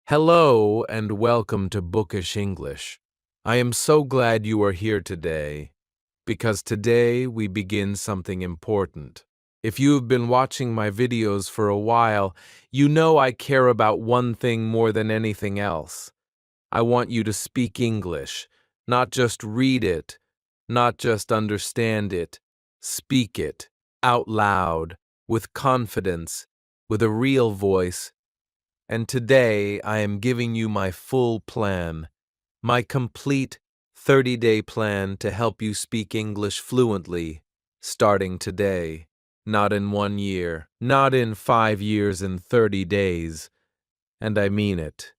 Hello and welcome to Bookish English. I am so glad you are here today, because today we begin something important. If you have been watching my videos for a while, you know I care about one thing more than anything else. I want you to speak English, not just read it, not just understand it. Speak it out loud, with confidence, with a real voice. And today I am giving you my full plan, my complete 30-day plan to help you speak English fluently, starting today. Not in 1 year, not in 5 years and 30 days. And I mean it.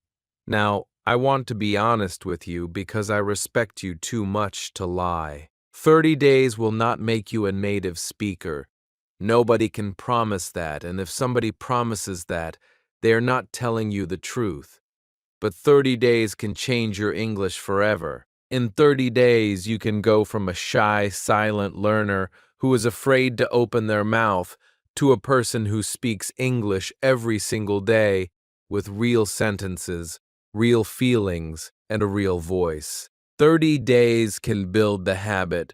Now, I want to be honest with you because I respect you too much to lie. 30 days will not make you a native speaker. Nobody can promise that, and if somebody promises that, they are not telling you the truth. But 30 days can change your English forever. In 30 days, you can go from a shy, silent learner who is afraid to open their mouth to a person who speaks English every single day with real sentences, real feelings, and a real voice. 30 days can build the habit.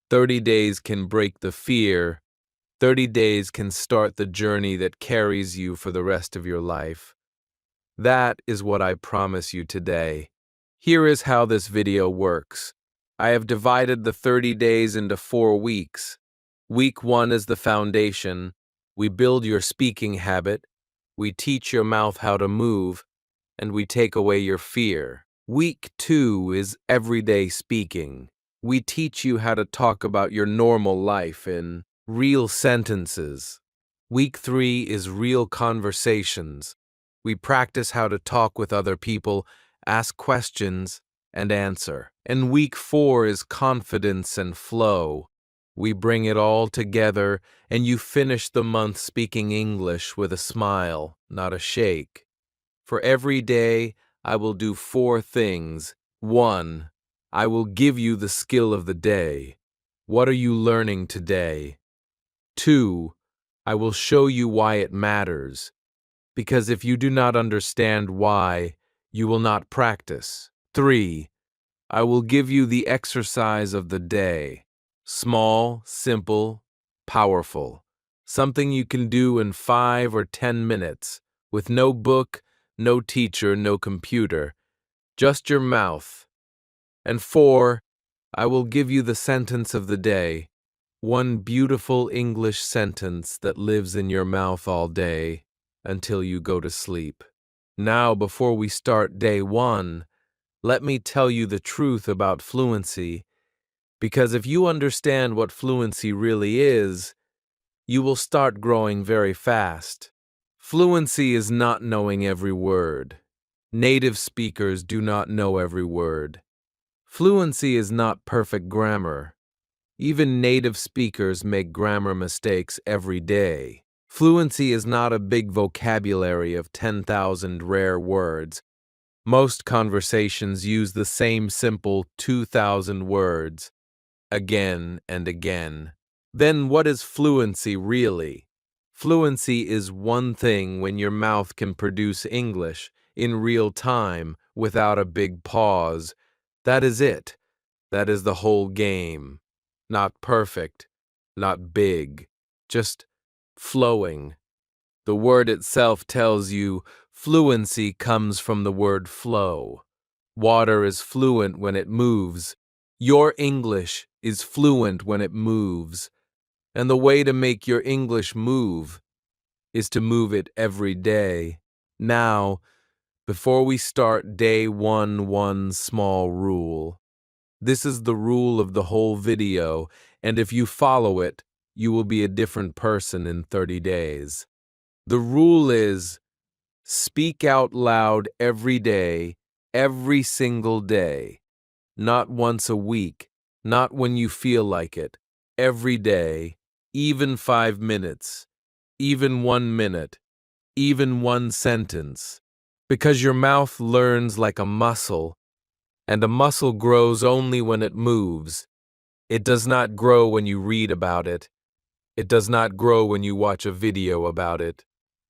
30 days can break the fear. 30 days can start the journey that carries you for the rest of your life. That is what I promise you today. Here is how this video works. I have divided the 30 days into 4 weeks. Week 1 is the foundation. We build your speaking habit. We teach your mouth how to move, and we take away your fear. Week 2 is everyday speaking. We teach you how to talk about your normal life in real sentences. Week 3 is real conversations. We practice how to talk with other people, ask questions, and answer. And week 4 is confidence and flow. We bring it all together, and you finish the month speaking English with a smile, not a shake. For every day, I will do 4 things. 1. I will give you the skill of the day. What are you learning today? 2. I will show you why it matters. Because if you do not understand why, you will not practice. 3. I will give you the exercise of the day. Small, simple, powerful. Something you can do in 5 or 10 minutes, with no book, no teacher, no computer, just your mouth. And 4. I will give you the sentence of the day. One beautiful English sentence that lives in your mouth all day until you go to sleep. Now, before we start day 1, let me tell you the truth about fluency, because if you understand what fluency really is, you will start growing very fast. Fluency is not knowing every word. Native speakers do not know every word. Fluency is not perfect grammar. Even native speakers make grammar mistakes every day. Fluency is not a big vocabulary of 10,000 rare words. Most conversations use the same simple 2,000 words, again and again. Then what is fluency really? Fluency is one thing when your mouth can produce English in real time without a big pause. That is it. That is the whole game. Not perfect, not big, just flowing. The word itself tells you fluency comes from the word flow. Water is fluent when it moves. Your English is fluent when it moves. And the way to make your English move is to move it every day. Now, before we start day 1, one small rule. This is the rule of the whole video, and if you follow it, you will be a different person in 30 days. The rule is, speak out loud every day, every single day. Not once a week, not when you feel like it. Every day, even 5 minutes, even 1 minute, even one sentence. Because your mouth learns like a muscle, and a muscle grows only when it moves. It does not grow when you read about it. It does not grow when you watch a video about it.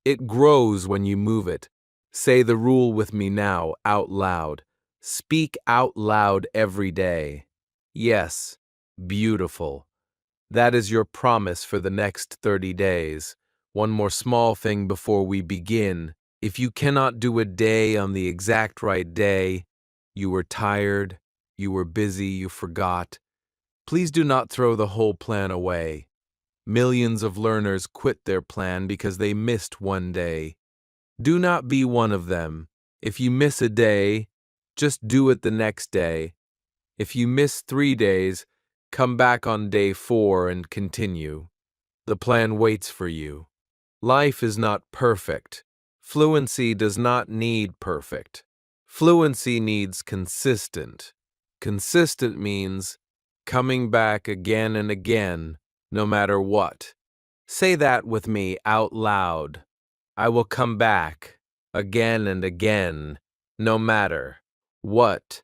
It grows when you move it. Say the rule with me now, out loud. Speak out loud every day. Yes, beautiful. That is your promise for the next 30 days. One more small thing before we begin. If you cannot do a day on the exact right day, you were tired, you were busy, you forgot, please do not throw the whole plan away. Millions of learners quit their plan because they missed one day. Do not be one of them. If you miss a day, just do it the next day. If you miss 3 days, come back on day 4 and continue. The plan waits for you. Life is not perfect. Fluency does not need perfect. Fluency needs consistent. Consistent means coming back again and again, no matter what. Say that with me out loud. I will come back again and again, no matter what.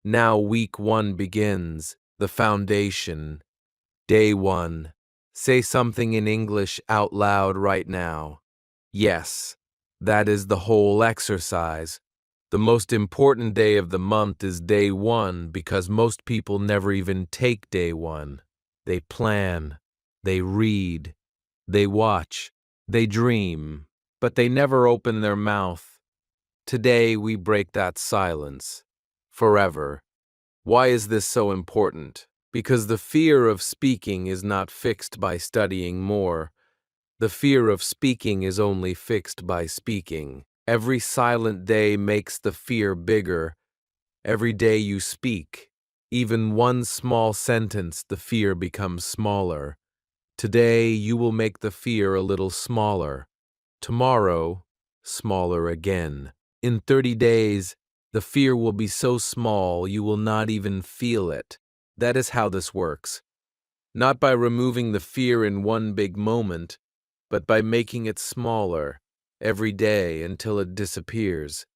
Now week 1 begins, the foundation. Day 1. Say something in English out loud right now. Yes, that is the whole exercise. The most important day of the month is day 1 because most people never even take day 1. They plan, they read, they watch, they dream, but they never open their mouth. Today we break that silence. Forever. Why is this so important? Because the fear of speaking is not fixed by studying more. The fear of speaking is only fixed by speaking. Every silent day makes the fear bigger. Every day you speak, even one small sentence, the fear becomes smaller. Today you will make the fear a little smaller. Tomorrow, smaller again. In 30 days, the fear will be so small you will not even feel it. That is how this works. Not by removing the fear in one big moment, but by making it smaller every day until it disappears.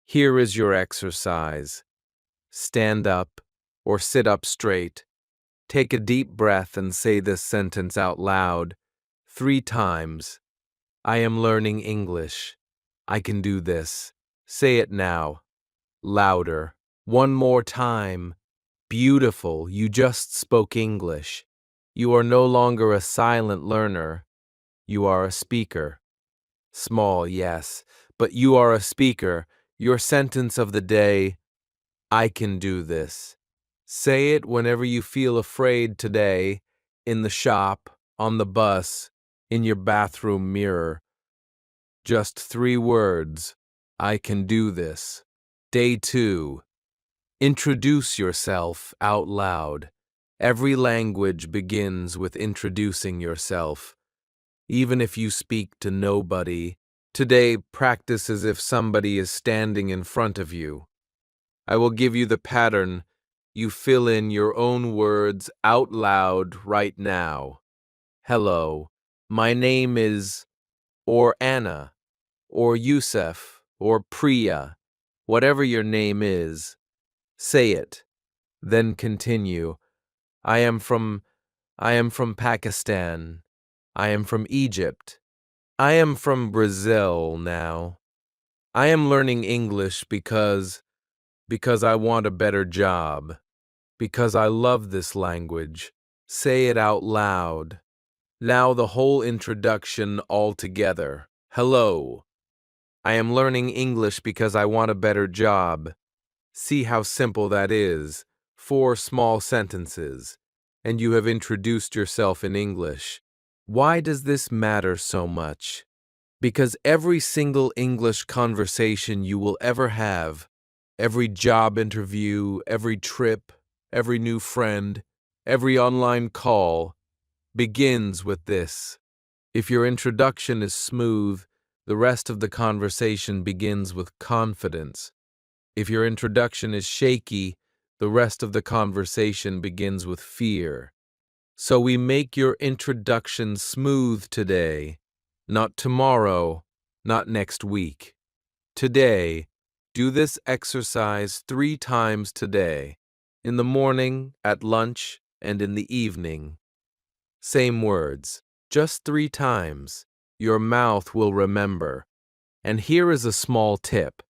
Here is your exercise. Stand up or sit up straight. Take a deep breath and say this sentence out loud 3 times. I am learning English. I can do this. Say it now. Louder. One more time. Beautiful, you just spoke English. You are no longer a silent learner. You are a speaker. Small, yes, but you are a speaker. Your sentence of the day, I can do this. Say it whenever you feel afraid today, in the shop, on the bus, in your bathroom mirror. Just 3 words. I can do this. Day 2. Introduce yourself out loud. Every language begins with introducing yourself. Even if you speak to nobody, today practice as if somebody is standing in front of you. I will give you the pattern. You fill in your own words out loud right now. Hello, my name is, or Anna, or Yusuf, or Priya, whatever your name is. Say it, then continue. I am from Pakistan. I am from Egypt. I am from Brazil now. I am learning English because I want a better job. Because I love this language. Say it out loud. Now the whole introduction all together. Hello. I am learning English because I want a better job. See how simple that is. 4 small sentences, and you have introduced yourself in English. Why does this matter so much? Because every single English conversation you will ever have, every job interview, every trip, every new friend, every online call, begins with this. If your introduction is smooth, the rest of the conversation begins with confidence. If your introduction is shaky, the rest of the conversation begins with fear. So we make your introduction smooth today, not tomorrow, not next week. Today, do this exercise 3 times today, in the morning, at lunch, and in the evening. Same words, just 3 times. Your mouth will remember. And here is a small tip.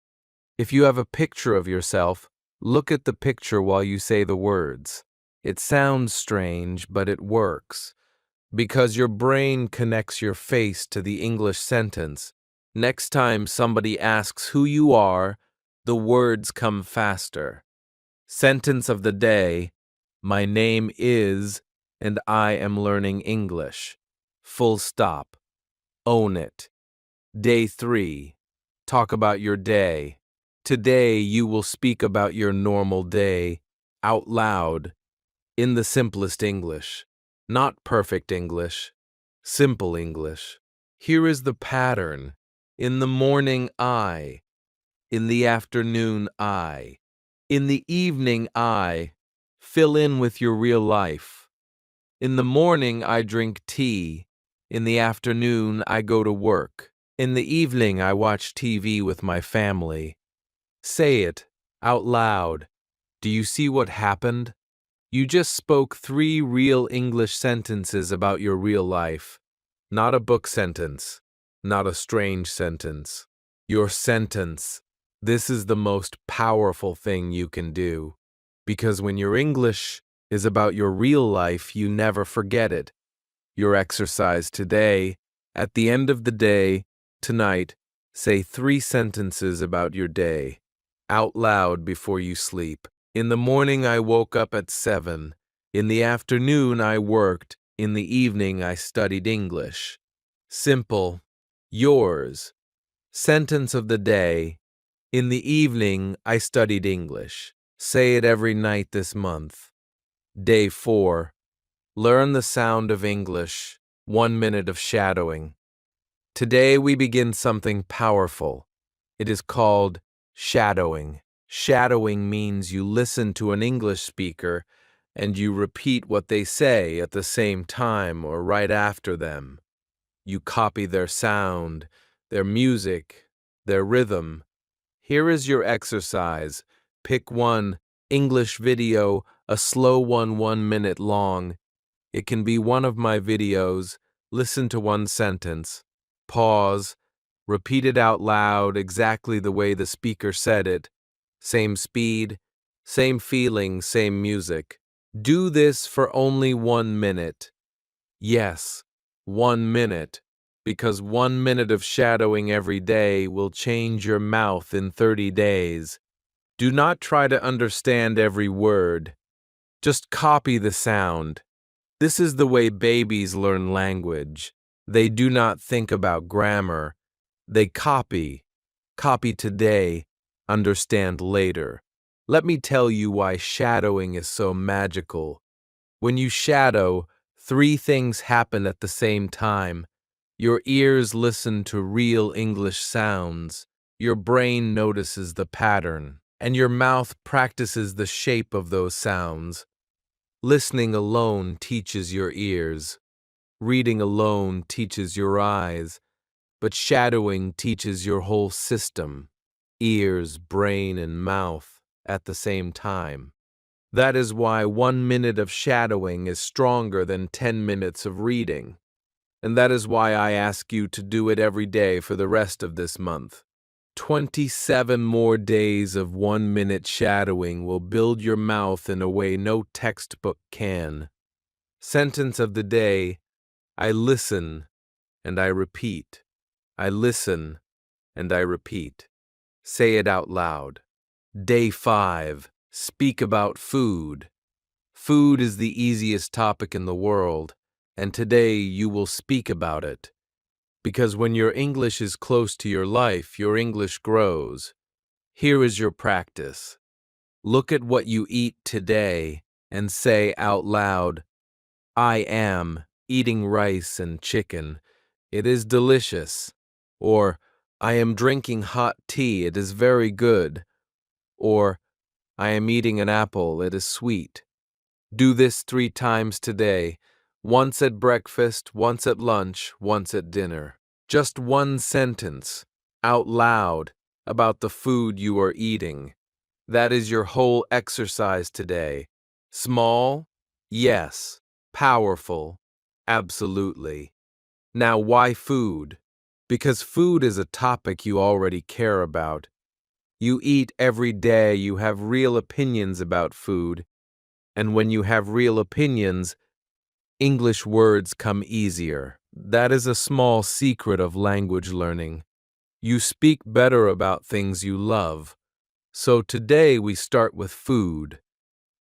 If you have a picture of yourself, look at the picture while you say the words. It sounds strange, but it works. Because your brain connects your face to the English sentence. Next time somebody asks who you are, the words come faster. Sentence of the day: my name is, and I am learning English. Full stop. Own it. Day 3. Talk about your day. Today you will speak about your normal day out loud in the simplest English. Not perfect English, simple English. Here is the pattern. In the morning, I. In the afternoon, I. In the evening, I. Fill in with your real life. In the morning, I drink tea. In the afternoon, I go to work. In the evening, I watch TV with my family. Say it out loud. Do you see what happened? You just spoke 3 real English sentences about your real life. Not a book sentence. Not a strange sentence. Your sentence. This is the most powerful thing you can do. Because when your English is about your real life, you never forget it. Your exercise today, at the end of the day, tonight, say 3 sentences about your day, out loud before you sleep. In the morning, I woke up at 7. In the afternoon, I worked. In the evening, I studied English. Simple. Yours. Sentence of the day. In the evening, I studied English. Say it every night this month. Day 4. Learn the sound of English. 1 minute of shadowing. Today we begin something powerful. It is called shadowing. Shadowing means you listen to an English speaker and you repeat what they say at the same time or right after them. You copy their sound, their music, their rhythm. Here is your exercise. Pick one English video, a slow one 1 minute long. It can be one of my videos. Listen to one sentence. Pause. Repeat it out loud exactly the way the speaker said it. Same speed, same feeling, same music. Do this for only 1 minute. Yes, 1 minute. Because 1 minute of shadowing every day will change your mouth in 30 days. Do not try to understand every word. Just copy the sound. This is the way babies learn language. They do not think about grammar. They copy. Copy today, understand later. Let me tell you why shadowing is so magical. When you shadow, 3 things happen at the same time. Your ears listen to real English sounds. Your brain notices the pattern. And your mouth practices the shape of those sounds. Listening alone teaches your ears. Reading alone teaches your eyes. But shadowing teaches your whole system, ears, brain, and mouth, at the same time. That is why 1 minute of shadowing is stronger than 10 minutes of reading. And that is why I ask you to do it every day for the rest of this month. 27 more days of 1 minute shadowing will build your mouth in a way no textbook can. Sentence of the day: I listen and I repeat. I listen and I repeat. Say it out loud. Day 5. Speak about food. Food is the easiest topic in the world, and today you will speak about it. Because when your English is close to your life, your English grows. Here is your practice. Look at what you eat today and say out loud, I am eating rice and chicken. It is delicious. Or, I am drinking hot tea. It is very good. Or, I am eating an apple. It is sweet. Do this 3 times today. Once at breakfast, once at lunch, once at dinner. Just 1 sentence, out loud, about the food you are eating. That is your whole exercise today. Small? Yes. Powerful? Absolutely. Now, why food? because food is a topic you already care about. You eat every day, you have real opinions about food, and when you have real opinions, English words come easier. That is a small secret of language learning. You speak better about things you love. So today we start with food.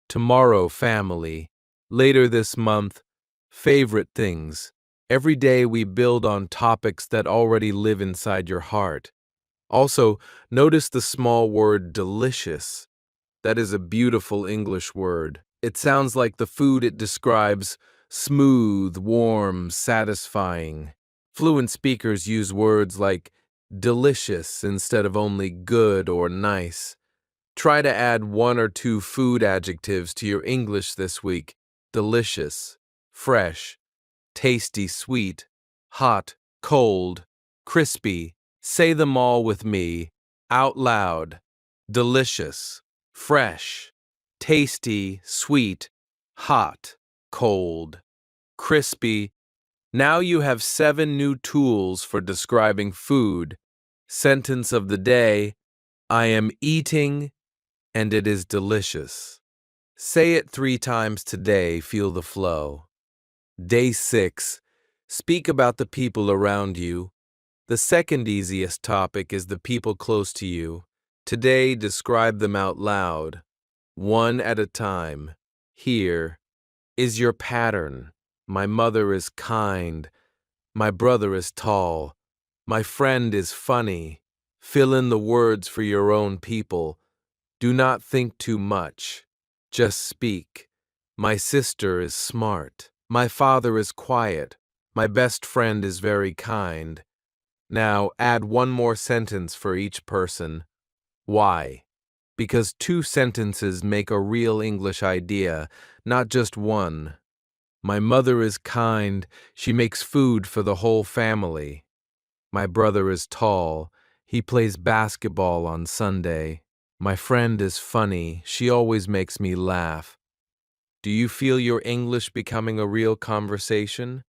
Tomorrow, family. Later this month, favorite things. Every day we build on topics that already live inside your heart. Also, notice the small word delicious. That is a beautiful English word. It sounds like the food it describes: smooth, warm, satisfying. Fluent speakers use words like delicious instead of only good or nice. Try to add one or two food adjectives to your English this week: delicious, fresh, tasty, sweet, hot, cold, crispy. Say them all with me, out loud. Delicious, fresh, tasty, sweet, hot, cold, crispy. Now you have 7 new tools for describing food. Sentence of the day: I am eating and it is delicious. Say it 3 times today, feel the flow. Day 6. Speak about the people around you. The second easiest topic is the people close to you. Today, describe them out loud, one at a time. Here is your pattern. My mother is kind. My brother is tall. My friend is funny. Fill in the words for your own people. Do not think too much. Just speak. My sister is smart. My father is quiet. My best friend is very kind. Now add one more sentence for each person. Why? Because 2 sentences make a real English idea, not just one. My mother is kind. She makes food for the whole family. My brother is tall. He plays basketball on Sunday. My friend is funny. She always makes me laugh. Do you feel your English becoming a real conversation?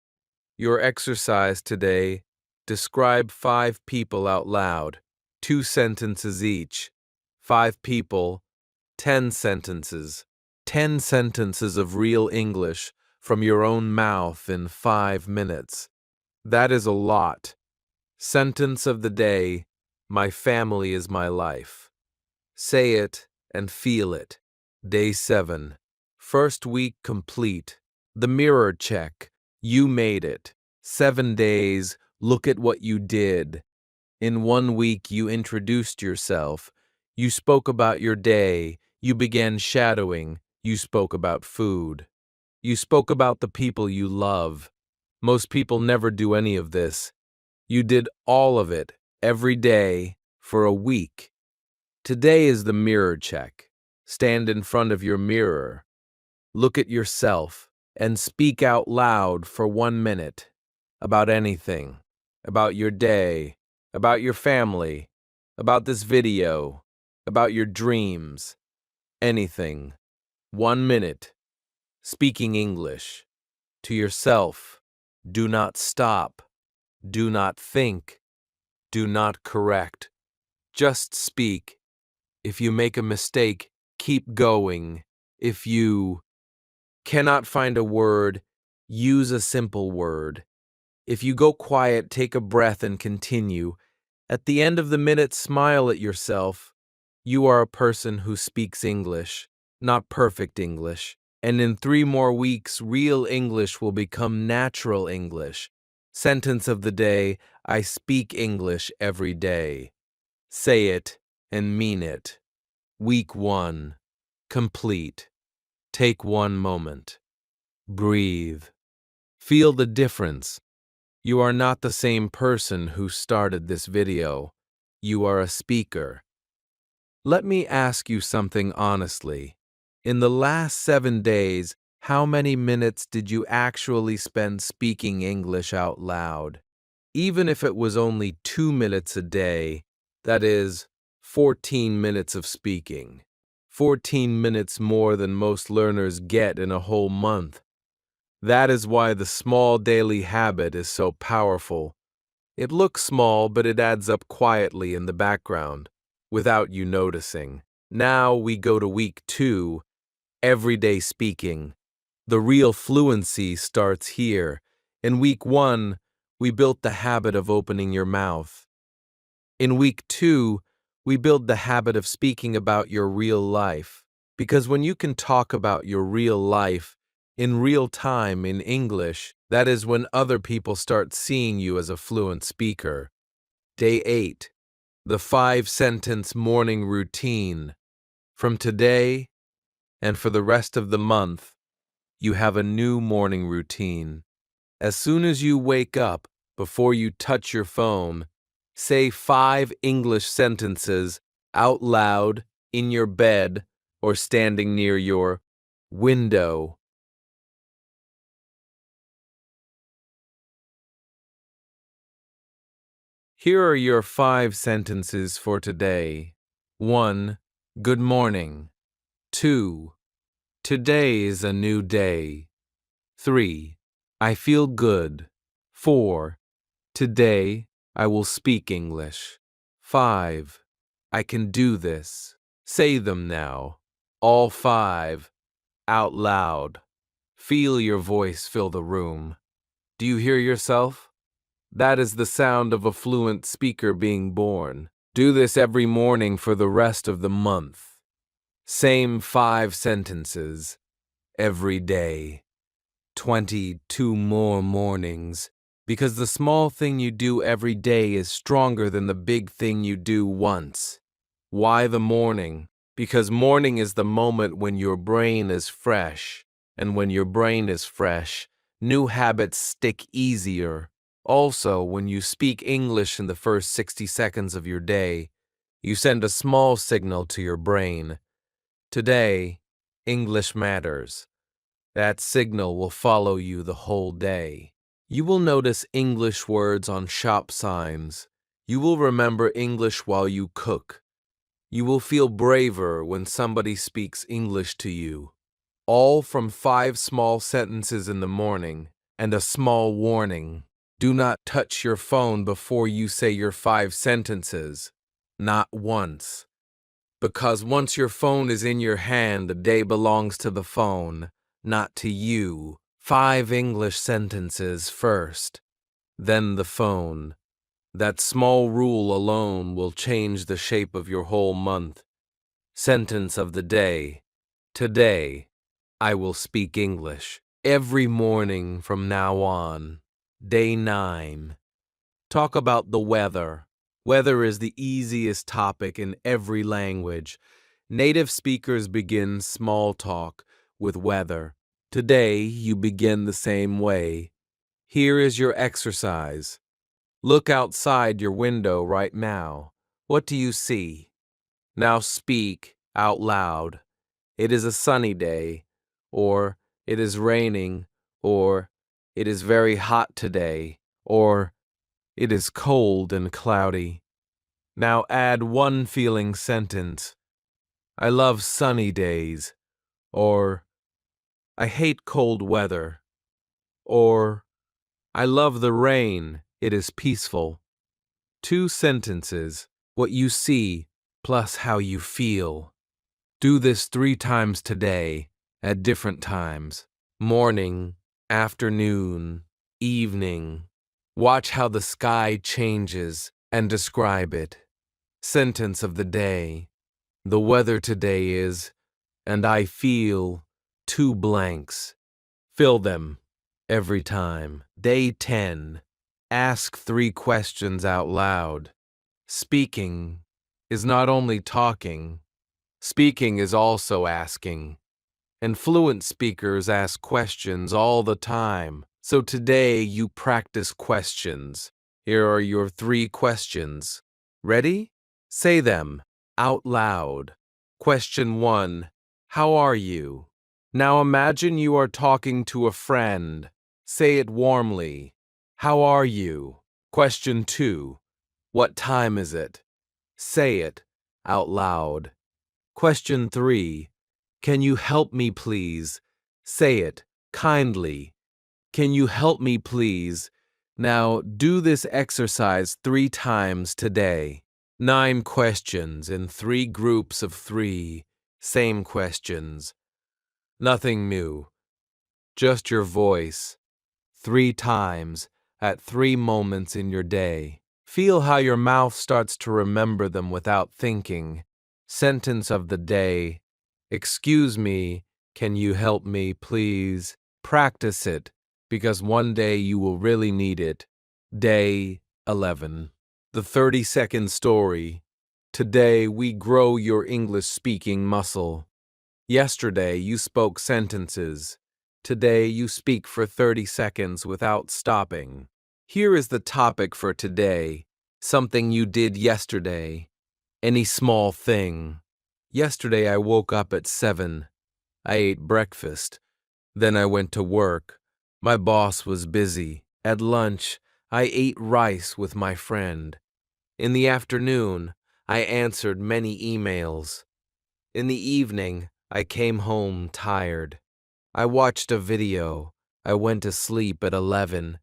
Your exercise today: describe 5 people out loud, 2 sentences each. 5 people, 10 sentences. 10 sentences of real English from your own mouth in 5 minutes. That is a lot. Sentence of the day: my family is my life. Say it and feel it. Day 7. First week complete. The mirror check. You made it. 7 days. Look at what you did. In 1 week, you introduced yourself. You spoke about your day. You began shadowing. You spoke about food. You spoke about the people you love. Most people never do any of this. You did all of it every day for a week. Today is the mirror check. Stand in front of your mirror. Look at yourself and speak out loud for 1 minute about anything, about your day, about your family, about this video, about your dreams, anything. 1 minute. Speaking English. To yourself. Do not stop. Do not think. Do not correct. Just speak. If you make a mistake, keep going. If you cannot find a word, use a simple word. If you go quiet, take a breath and continue. At the end of the minute, smile at yourself. You are a person who speaks English, not perfect English. And in 3 more weeks, real English will become natural English. Sentence of the day: I speak English every day. Say it and mean it. Week 1. Complete. Take 1 moment. Breathe. Feel the difference. You are not the same person who started this video. You are a speaker. Let me ask you something honestly. In the last 7 days, how many minutes did you actually spend speaking English out loud? Even if it was only 2 minutes a day, that is 14 minutes of speaking. 14 minutes more than most learners get in a whole month. That is why the small daily habit is so powerful. It looks small, but it adds up quietly in the background, without you noticing. Now we go to week 2, everyday speaking. The real fluency starts here. In week 1, we built the habit of opening your mouth. In week 2, we build the habit of speaking about your real life. Because when you can talk about your real life in real time in English, that is when other people start seeing you as a fluent speaker. Day 8, the 5-sentence morning routine. From today and for the rest of the month, you have a new morning routine. As soon as you wake up, before you touch your phone, say 5 English sentences out loud in your bed or standing near your window. Here are your 5 sentences for today. 1. Good morning. 2. Today is a new day. 3. I feel good. 4. Today, I will speak English. 5. I can do this. Say them now. All 5. Out loud. Feel your voice fill the room. Do you hear yourself? That is the sound of a fluent speaker being born. Do this every morning for the rest of the month. Same 5 sentences. Every day. 22 more mornings. Because the small thing you do every day is stronger than the big thing you do once. Why the morning? Because morning is the moment when your brain is fresh. And when your brain is fresh, new habits stick easier. Also, when you speak English in the first 60 seconds of your day, you send a small signal to your brain. Today, English matters. That signal will follow you the whole day. You will notice English words on shop signs. You will remember English while you cook. You will feel braver when somebody speaks English to you. All from 5 small sentences in the morning and a small warning. Do not touch your phone before you say your 5 sentences. Not once. Because once your phone is in your hand, the day belongs to the phone, not to you. 5 English sentences first, then the phone. That small rule alone will change the shape of your whole month. Sentence of the day. Today, I will speak English. Every morning from now on. Day 9. Talk about the weather. Weather is the easiest topic in every language. Native speakers begin small talk with weather. Today, you begin the same way. Here is your exercise. Look outside your window right now. What do you see? Now speak out loud. It is a sunny day, or it is raining, or it is very hot today, or it is cold and cloudy. Now add one feeling sentence. I love sunny days, or I hate cold weather, or I love the rain, it is peaceful. 2 sentences, what you see plus how you feel. Do this 3 times today, at different times. Morning, afternoon, evening. Watch how the sky changes and describe it. Sentence of the day. The weather today is, and I feel, 2 blanks. Fill them every time. Day 10. Ask 3 questions out loud. Speaking is not only talking. Speaking is also asking. And fluent speakers ask questions all the time. So today you practice questions. Here are your 3 questions. Ready? Say them out loud. Question 1. How are you? Now imagine you are talking to a friend. Say it warmly. How are you? Question 2. What time is it? Say it out loud. Question 3. Can you help me please? Say it kindly. Can you help me please? Now, do this exercise 3 times today. 9 questions in 3 groups of 3. Same questions. Nothing new. Just your voice. 3 times at 3 moments in your day. Feel how your mouth starts to remember them without thinking. Sentence of the day. Excuse me, can you help me, please? Practice it, because one day you will really need it. Day 11. The 30-second story. Today we grow your English speaking muscle. Yesterday you spoke sentences. Today you speak for 30 seconds without stopping. Here is the topic for today. Something you did yesterday. Any small thing. Yesterday I woke up at 7. I ate breakfast. Then I went to work. My boss was busy. At lunch, I ate rice with my friend. In the afternoon, I answered many emails. In the evening, I came home tired. I watched a video. I went to sleep at 11.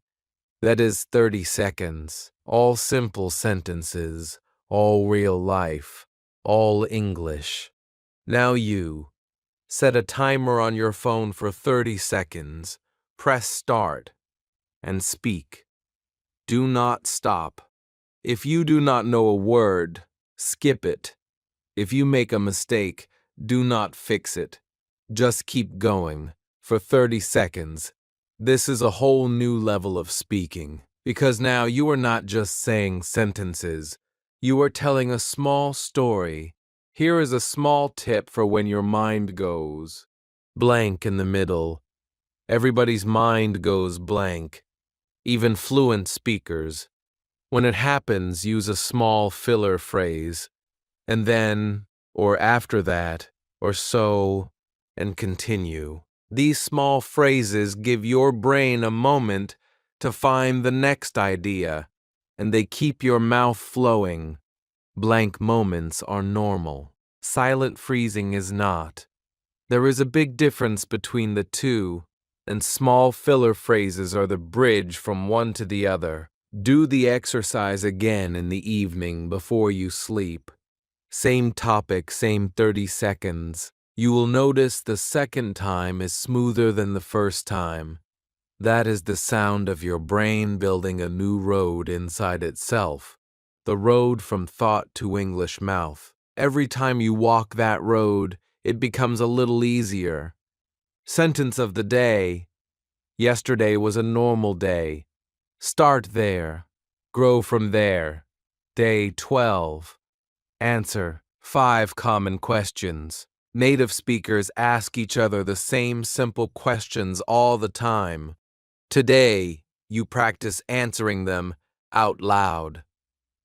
That is 30 seconds. All simple sentences. All real life. All English. Now you. Set a timer on your phone for 30 seconds. Press start. And speak. Do not stop. If you do not know a word, skip it. If you make a mistake, do not fix it. Just keep going for 30 seconds. This is a whole new level of speaking, because now you are not just saying sentences. You are telling a small story. Here is a small tip for when your mind goes blank in the middle. Everybody's mind goes blank, even fluent speakers. When it happens, use a small filler phrase, and then, or after that, or so, and continue. These small phrases give your brain a moment to find the next idea, and they keep your mouth flowing. Blank moments are normal. Silent freezing is not. There is a big difference between the two, and small filler phrases are the bridge from one to the other. Do the exercise again in the evening before you sleep. Same topic, same 30 seconds. You will notice the second time is smoother than the first time. That is the sound of your brain building a new road inside itself. The road from thought to English mouth. Every time you walk that road, it becomes a little easier. Sentence of the day. Yesterday was a normal day. Start there. Grow from there. Day 12. Answer 5 common questions. Native speakers ask each other the same simple questions all the time. Today, you practice answering them out loud.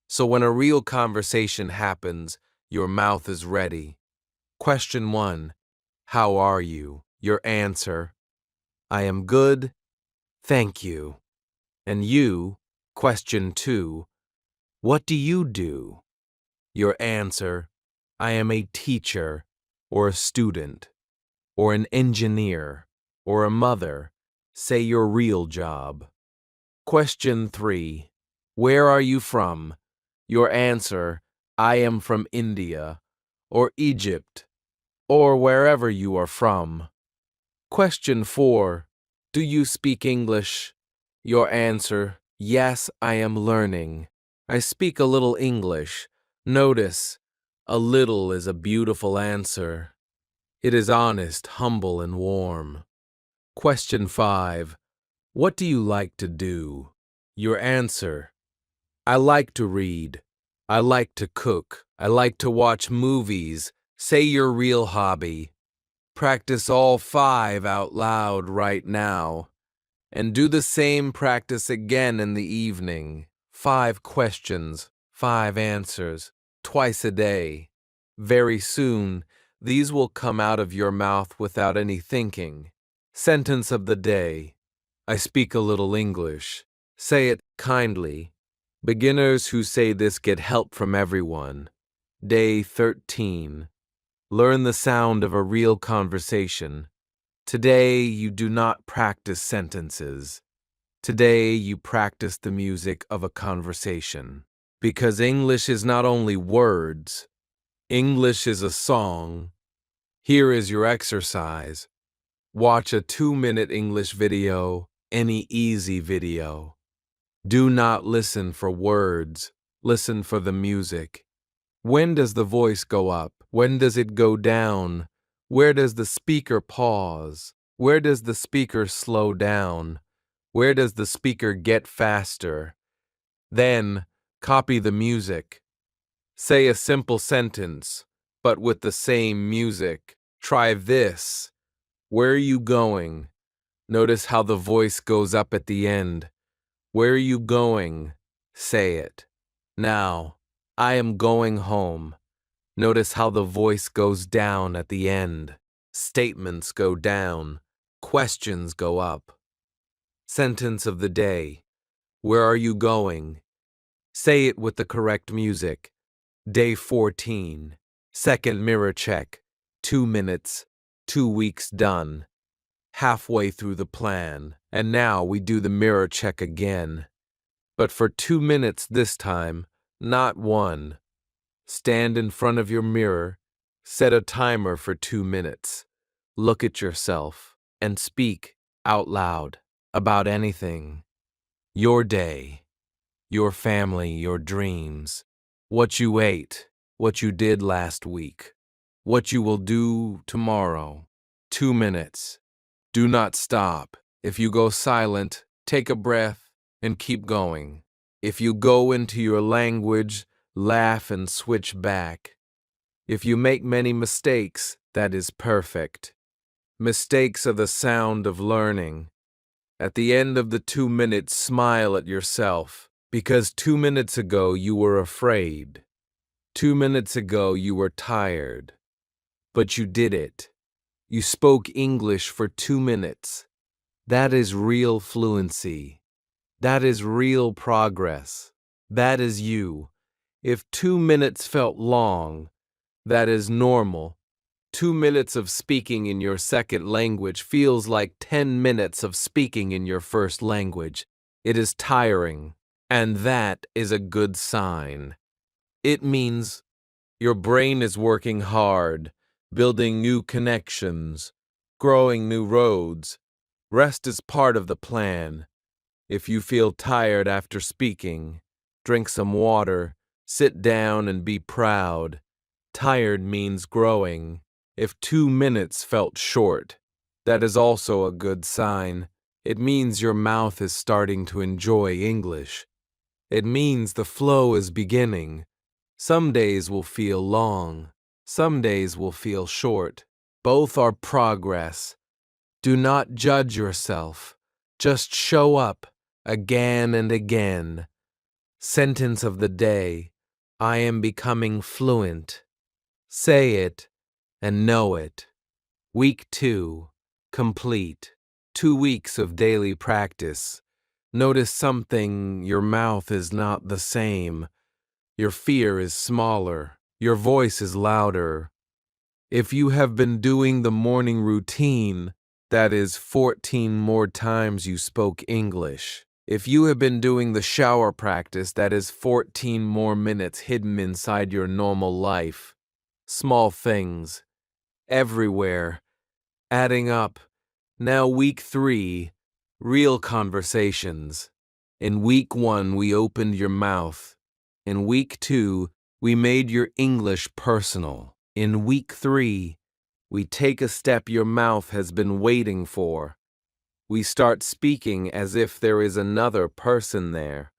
So when a real conversation happens, your mouth is ready. Question 1. How are you? Your answer. I am good. Thank you. And you? Question 2. What do you do? Your answer. I am a teacher, or a student, or an engineer, or a mother. Say your real job. Question 3. Where are you from? Your answer. I am from India, or Egypt, or wherever you are from. Question 4. Do you speak English? Your answer. Yes, I am learning. I speak a little English. Notice, a little is a beautiful answer. It is honest, humble, and warm. Question 5. What do you like to do? Your answer. I like to read. I like to cook. I like to watch movies. Say your real hobby. Practice all 5 out loud right now. And do the same practice again in the evening. 5 questions, 5 answers, twice a day. Very soon, these will come out of your mouth without any thinking. Sentence of the day. I speak a little English. Say it kindly. Beginners who say this get help from everyone. Day 13. Learn the sound of a real conversation. Today, you do not practice sentences. Today, you practice the music of a conversation. Because English is not only words, English is a song. Here is your exercise. Watch a 2-minute English video, any easy video. Do not listen for words, listen for the music. When does the voice go up? When does it go down? Where does the speaker pause? Where does the speaker slow down? Where does the speaker get faster? Then, copy the music. Say a simple sentence, but with the same music. Try this. Where are you going? Notice how the voice goes up at the end. Where are you going? Say it. Now, I am going home. Notice how the voice goes down at the end. Statements go down. Questions go up. Sentence of the day. Where are you going? Say it with the correct music. Day 14. Second mirror check. 2 minutes. 2 weeks done. Halfway through the plan. And now we do the mirror check again. But for 2 minutes this time, not 1. Stand in front of your mirror. Set a timer for 2 minutes. Look at yourself and speak out loud about anything. Your day. Your family, your dreams, what you ate, what you did last week, what you will do tomorrow. 2 minutes. Do not stop. If you go silent, take a breath and keep going. If you go into your language, laugh and switch back. If you make many mistakes, that is perfect. Mistakes are the sound of learning. At the end of the 2 minutes, smile at yourself. Because 2 minutes ago you were afraid. 2 minutes ago you were tired. But you did it. You spoke English for 2 minutes. That is real fluency. That is real progress. That is you. If 2 minutes felt long, that is normal. 2 minutes of speaking in your second language feels like 10 minutes of speaking in your first language. It is tiring. And that is a good sign. It means your brain is working hard, building new connections, growing new roads. Rest is part of the plan. If you feel tired after speaking, drink some water, sit down and be proud. Tired means growing. If 2 minutes felt short, that is also a good sign. It means your mouth is starting to enjoy English. It means the flow is beginning. Some days will feel long. Some days will feel short. Both are progress. Do not judge yourself. Just show up again and again. Sentence of the day. I am becoming fluent. Say it and know it. Week 2. Complete. 2 weeks of daily practice. Notice something, your mouth is not the same. Your fear is smaller. Your voice is louder. If you have been doing the morning routine, that is 14 more times you spoke English. If you have been doing the shower practice, that is 14 more minutes hidden inside your normal life. Small things, everywhere, adding up. Now week 3. Real conversations. In week 1, we opened your mouth. In week 2, we made your English personal. In week 3, we take a step your mouth has been waiting for. We start speaking as if there is another person there.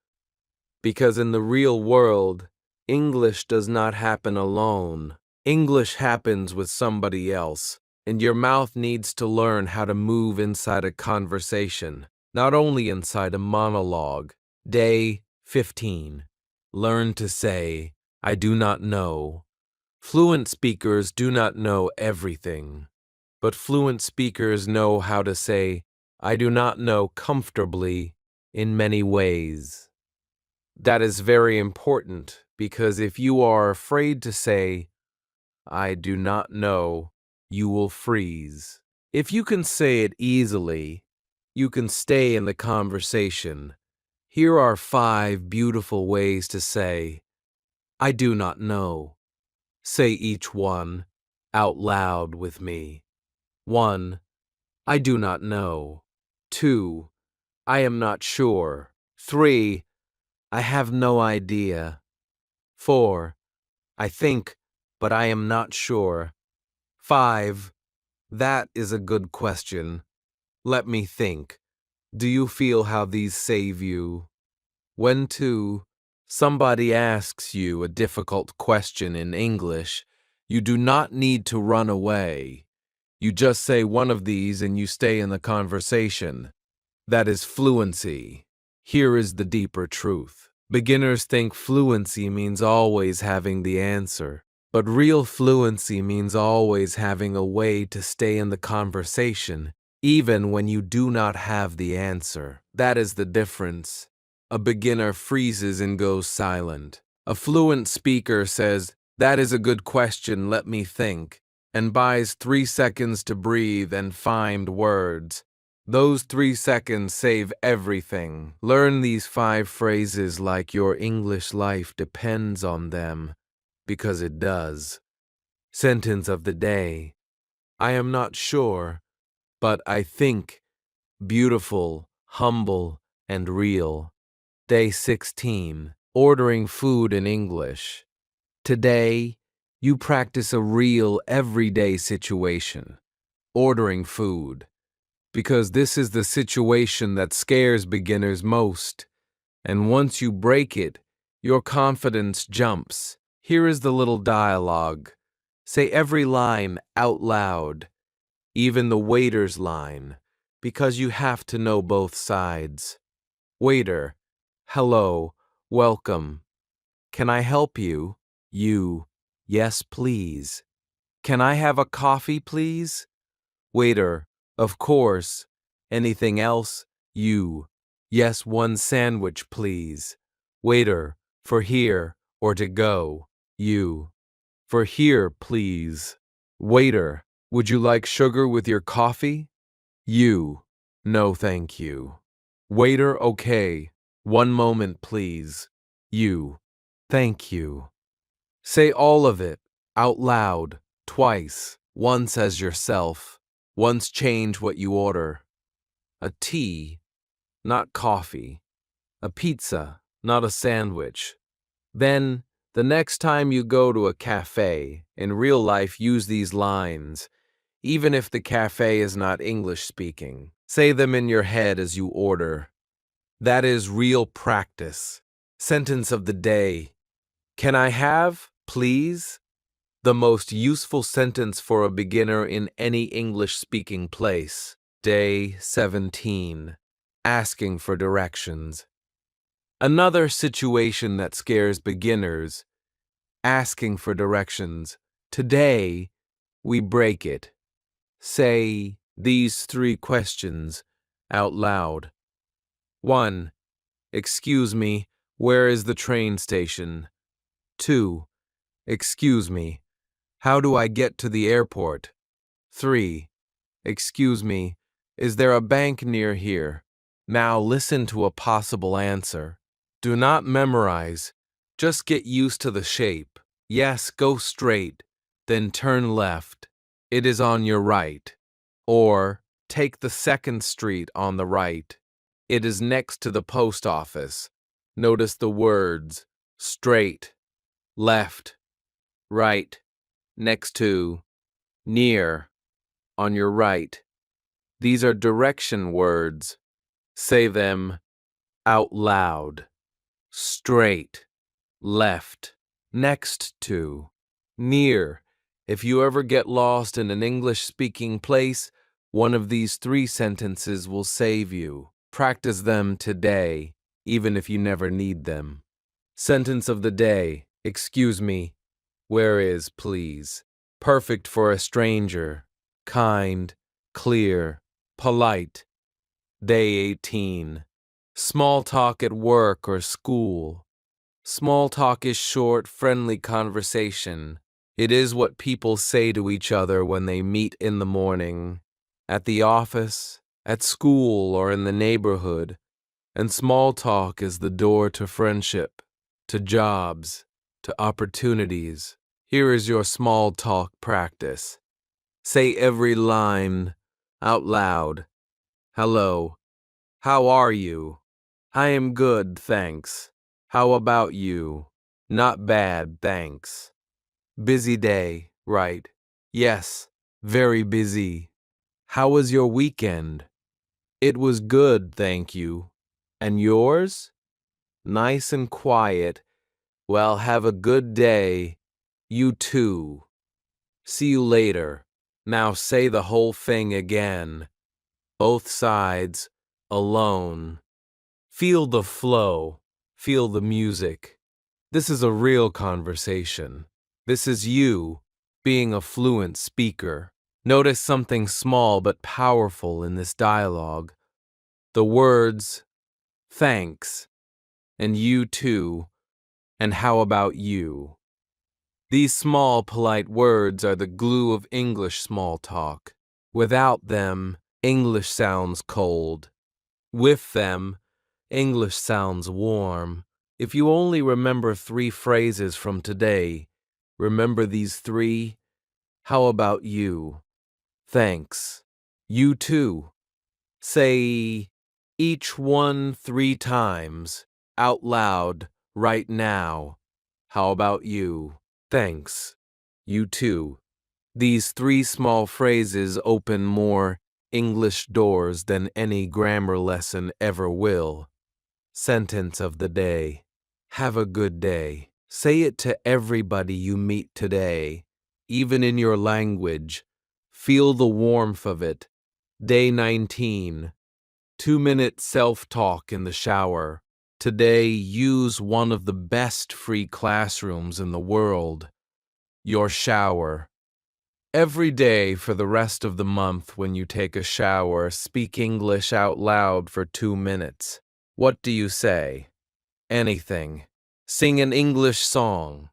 Because in the real world, English does not happen alone. English happens with somebody else. And your mouth needs to learn how to move inside a conversation, not only inside a monologue. Day 15. Learn to say, I do not know. Fluent speakers do not know everything, but fluent speakers know how to say, I do not know comfortably in many ways. That is very important because if you are afraid to say, I do not know, you will freeze. If you can say it easily, You can stay in the conversation. Here are 5 beautiful ways to say, I do not know. Say each one out loud with me. 1. I do not know. 2. I am not sure. 3. I have no idea. 4. I think, but I am not sure. 5. That is a good question. Let me think. Do you feel how these save you? When somebody asks you a difficult question in English, you do not need to run away. You just say one of these and you stay in the conversation. That is fluency. Here is the deeper truth. Beginners think fluency means always having the answer, but real fluency means always having a way to stay in the conversation, even when you do not have the answer. That is the difference. A beginner freezes and goes silent. A fluent speaker says, "That is a good question, let me think," and buys 3 seconds to breathe and find words. Those 3 seconds save everything. Learn these 5 phrases like your English life depends on them, because it does. Sentence of the day. I am not sure, but I think. Beautiful, humble, and real. Day 16. Ordering food in English. Today, you practice a real, everyday situation. Ordering food. Because this is the situation that scares beginners most. And once you break it, your confidence jumps. Here is the little dialogue. Say every line out loud, even the waiter's line, because you have to know both sides. Waiter, hello, welcome. Can I help you? You, yes, please. Can I have a coffee, please? Waiter, of course. Anything else? You, yes, one sandwich, please. Waiter, for here or to go? You, for here, please. Waiter, would you like sugar with your coffee? You, no, thank you. Waiter, okay. One moment, please. You, thank you. Say all of it, out loud, twice, once as yourself. Once change what you order. A tea, not coffee. A pizza, not a sandwich. Then, the next time you go to a cafe, in real life use these lines. Even if the cafe is not English speaking, say them in your head as you order. That is real practice. Sentence of the day. Can I have, please? The most useful sentence for a beginner in any English-speaking place. Day 17. Asking for directions. Another situation that scares beginners. Asking for directions. Today, we break it. Say these 3 questions out loud. 1. Excuse me, where is the train station? 2. Excuse me, how do I get to the airport? 3. Excuse me, is there a bank near here? Now listen to a possible answer. Do not memorize. Just get used to the shape. Yes, go straight, then turn left. It is on your right. Or, take the 2nd street on the right. It is next to the post office. Notice the words, straight, left, right, next to, near, on your right. These are direction words. Say them out loud. Straight, left, next to, near. If you ever get lost in an English-speaking place, one of these 3 sentences will save you. Practice them today, even if you never need them. Sentence of the day. Excuse me. Where is, please? Perfect for a stranger. Kind, clear, polite. Day 18. Small talk at work or school. Small talk is short, friendly conversation. It is what people say to each other when they meet in the morning, at the office, at school or in the neighborhood, and small talk is the door to friendship, to jobs, to opportunities. Here is your small talk practice. Say every line out loud. Hello. How are you? I am good, thanks. How about you? Not bad, thanks. Busy day, right? Yes, very busy. How was your weekend? It was good, thank you. And yours? Nice and quiet. Well, have a good day. You too. See you later. Now say the whole thing again. Both sides, alone. Feel the flow. Feel the music. This is a real conversation. This is you being a fluent speaker. Notice something small but powerful in this dialogue. The words, thanks, and you too, and how about you? These small, polite words are the glue of English small talk. Without them, English sounds cold. With them, English sounds warm. If you only remember 3 phrases from today, remember these 3. How about you? Thanks. You too. Say each one 3 times, out loud, right now. How about you? Thanks. You too. These 3 small phrases open more English doors than any grammar lesson ever will. Sentence of the day. Have a good day. Say it to everybody you meet today, even in your language. Feel the warmth of it. Day 19. 2-minute self-talk in the shower. Today, use one of the best free classrooms in the world, your shower. Every day for the rest of the month when you take a shower, speak English out loud for 2 minutes. What do you say? Anything. Sing an English song.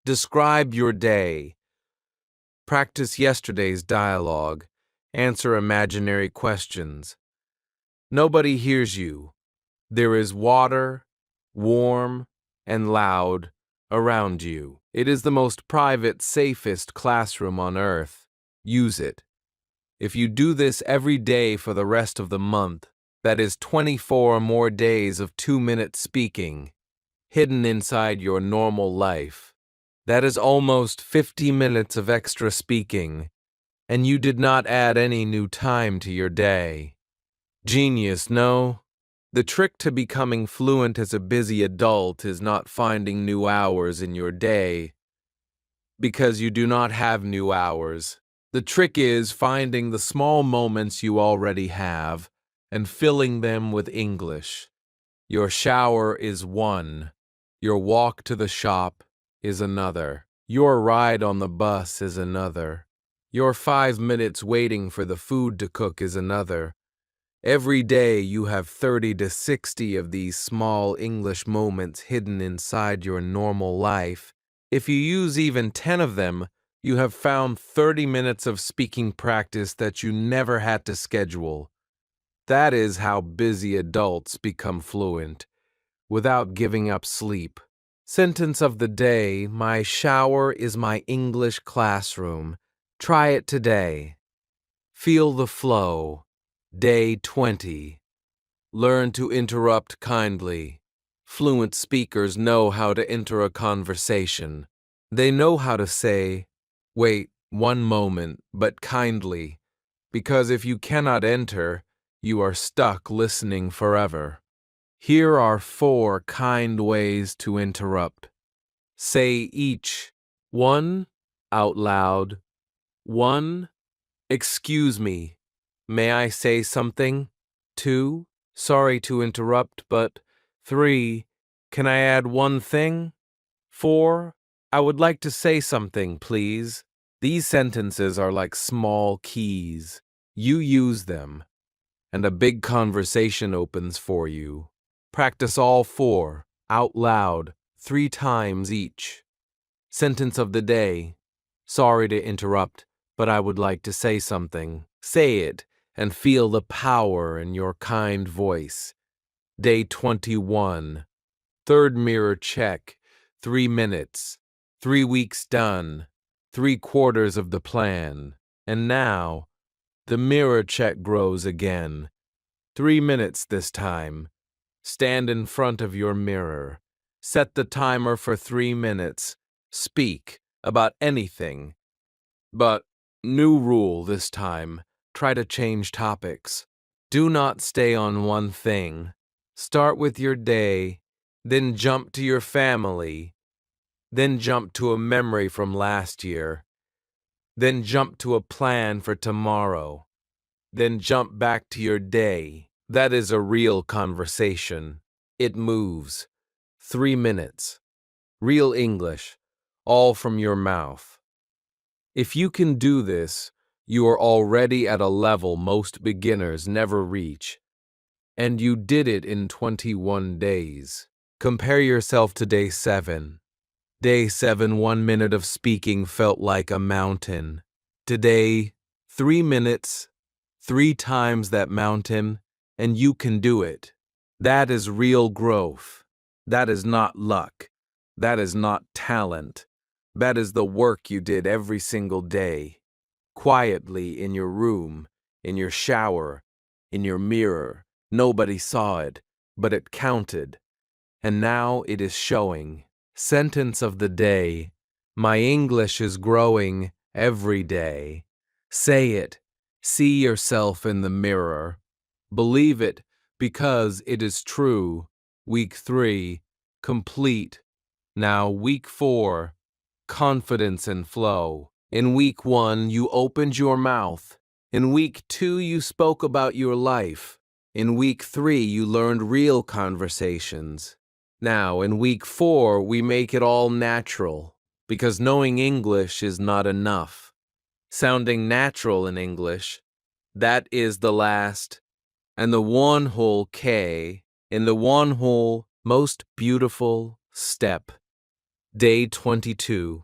Describe your day. Practice yesterday's dialogue. Answer imaginary questions. Nobody hears you. There is water, warm, and loud around you. It is the most private, safest classroom on earth. Use it. If you do this every day for the rest of the month, that is 24 more days of 2-minute speaking, hidden inside your normal life. That is almost 50 minutes of extra speaking, and you did not add any new time to your day. Genius, no? The trick to becoming fluent as a busy adult is not finding new hours in your day, because you do not have new hours. The trick is finding the small moments you already have and filling them with English. Your shower is one. Your walk to the shop is another. Your ride on the bus is another. Your 5 minutes waiting for the food to cook is another. Every day you have 30 to 60 of these small English moments hidden inside your normal life. If you use even 10 of them, you have found 30 minutes of speaking practice that you never had to schedule. That is how busy adults become fluent, without giving up sleep. Sentence of the day: my shower is my English classroom. Try it today. Feel the flow. Day 20. Learn to interrupt kindly. Fluent speakers know how to enter a conversation. They know how to say, wait, one moment, but kindly, because if you cannot enter, you are stuck listening forever. Here are 4 kind ways to interrupt. Say each. 1. Out loud. 1. Excuse me. May I say something? 2. Sorry to interrupt, but 3. Can I add one thing? 4. I would like to say something, please. These sentences are like small keys. You use them, and a big conversation opens for you. Practice all 4, out loud, 3 times each. Sentence of the day. Sorry to interrupt, but I would like to say something. Say it, and feel the power in your kind voice. Day 21. Third mirror check. 3 minutes. 3 weeks done. 3/4 of the plan. And now, the mirror check grows again. 3 minutes this time. Stand in front of your mirror. Set the timer for 3 minutes. Speak about anything. But, new rule this time. Try to change topics. Do not stay on one thing. Start with your day, then jump to your family, then jump to a memory from last year, then jump to a plan for tomorrow, then jump back to your day. That is a real conversation. It moves. 3 minutes. Real English, all from your mouth. If you can do this, you are already at a level most beginners never reach. And you did it in 21 days. Compare yourself to day 7. Day 7, 1 minute of speaking felt like a mountain. Today, 3 minutes, 3 times that mountain, and you can do it. That is real growth. That is not luck. That is not talent. That is the work you did every single day. Quietly in your room, in your shower, in your mirror. Nobody saw it, but it counted. And now it is showing. Sentence of the day. My English is growing every day. Say it. See yourself in the mirror. Believe it because it is true. Week 3. Complete. Now week 4. Confidence and flow. In week 1, you opened your mouth. In week 2, you spoke about your life. In week 3, you learned real conversations. Now, in week 4, we make it all natural, because knowing English is not enough. Sounding natural in English, that is the last, and the one whole K in the one whole most beautiful step. Day 22.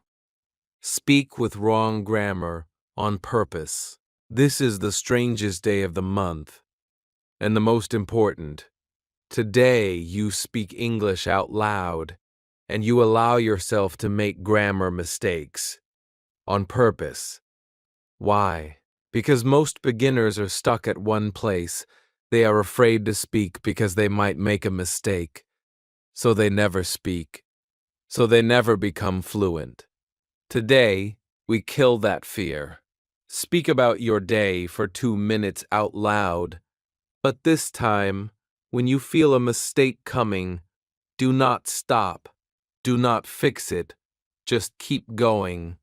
Speak with wrong grammar on purpose. This is the strangest day of the month, and the most important. Today you speak English out loud, and you allow yourself to make grammar mistakes. On purpose. Why? Because most beginners are stuck at one place. They are afraid to speak because they might make a mistake. So they never speak. So they never become fluent. Today, we kill that fear. Speak about your day for 2 minutes out loud. But this time, when you feel a mistake coming, do not stop. Do not fix it. Just keep going.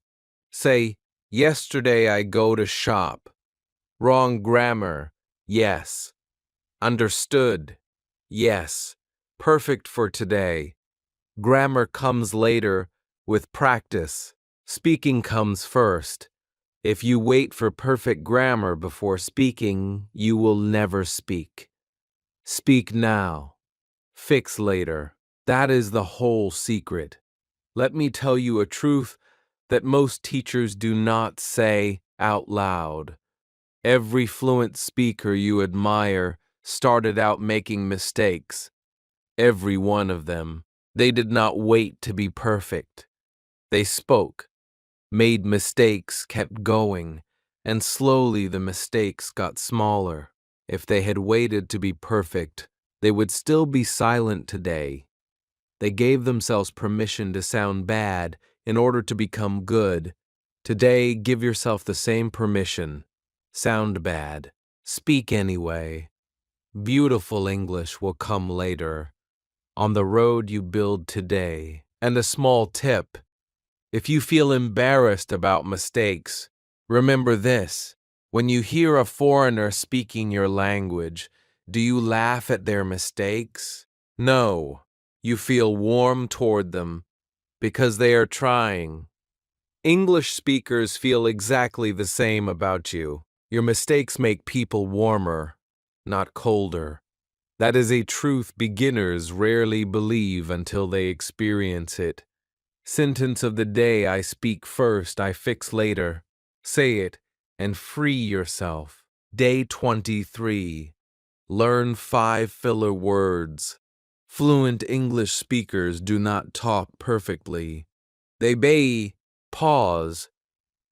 Say, yesterday I go to shop. Wrong grammar. Yes. Understood. Yes. Perfect for today. Grammar comes later with practice. Speaking comes first. If you wait for perfect grammar before speaking, you will never speak. Speak now. Fix later. That is the whole secret. Let me tell you a truth that most teachers do not say out loud. Every fluent speaker you admire started out making mistakes. Every one of them. They did not wait to be perfect. They spoke, made mistakes, kept going, and slowly the mistakes got smaller. If they had waited to be perfect, they would still be silent today. They gave themselves permission to sound bad in order to become good. Today, give yourself the same permission. Sound bad. Speak anyway. Beautiful English will come later. On the road you build today. And a small tip. If you feel embarrassed about mistakes, remember this. When you hear a foreigner speaking your language, do you laugh at their mistakes? No. You feel warm toward them because they are trying. English speakers feel exactly the same about you. Your mistakes make people warmer, not colder. That is a truth beginners rarely believe until they experience it. Sentence of the day: I speak first, I fix later. Say it and free yourself. Day 23. Learn 5 filler words. Fluent English speakers do not talk perfectly. They pause.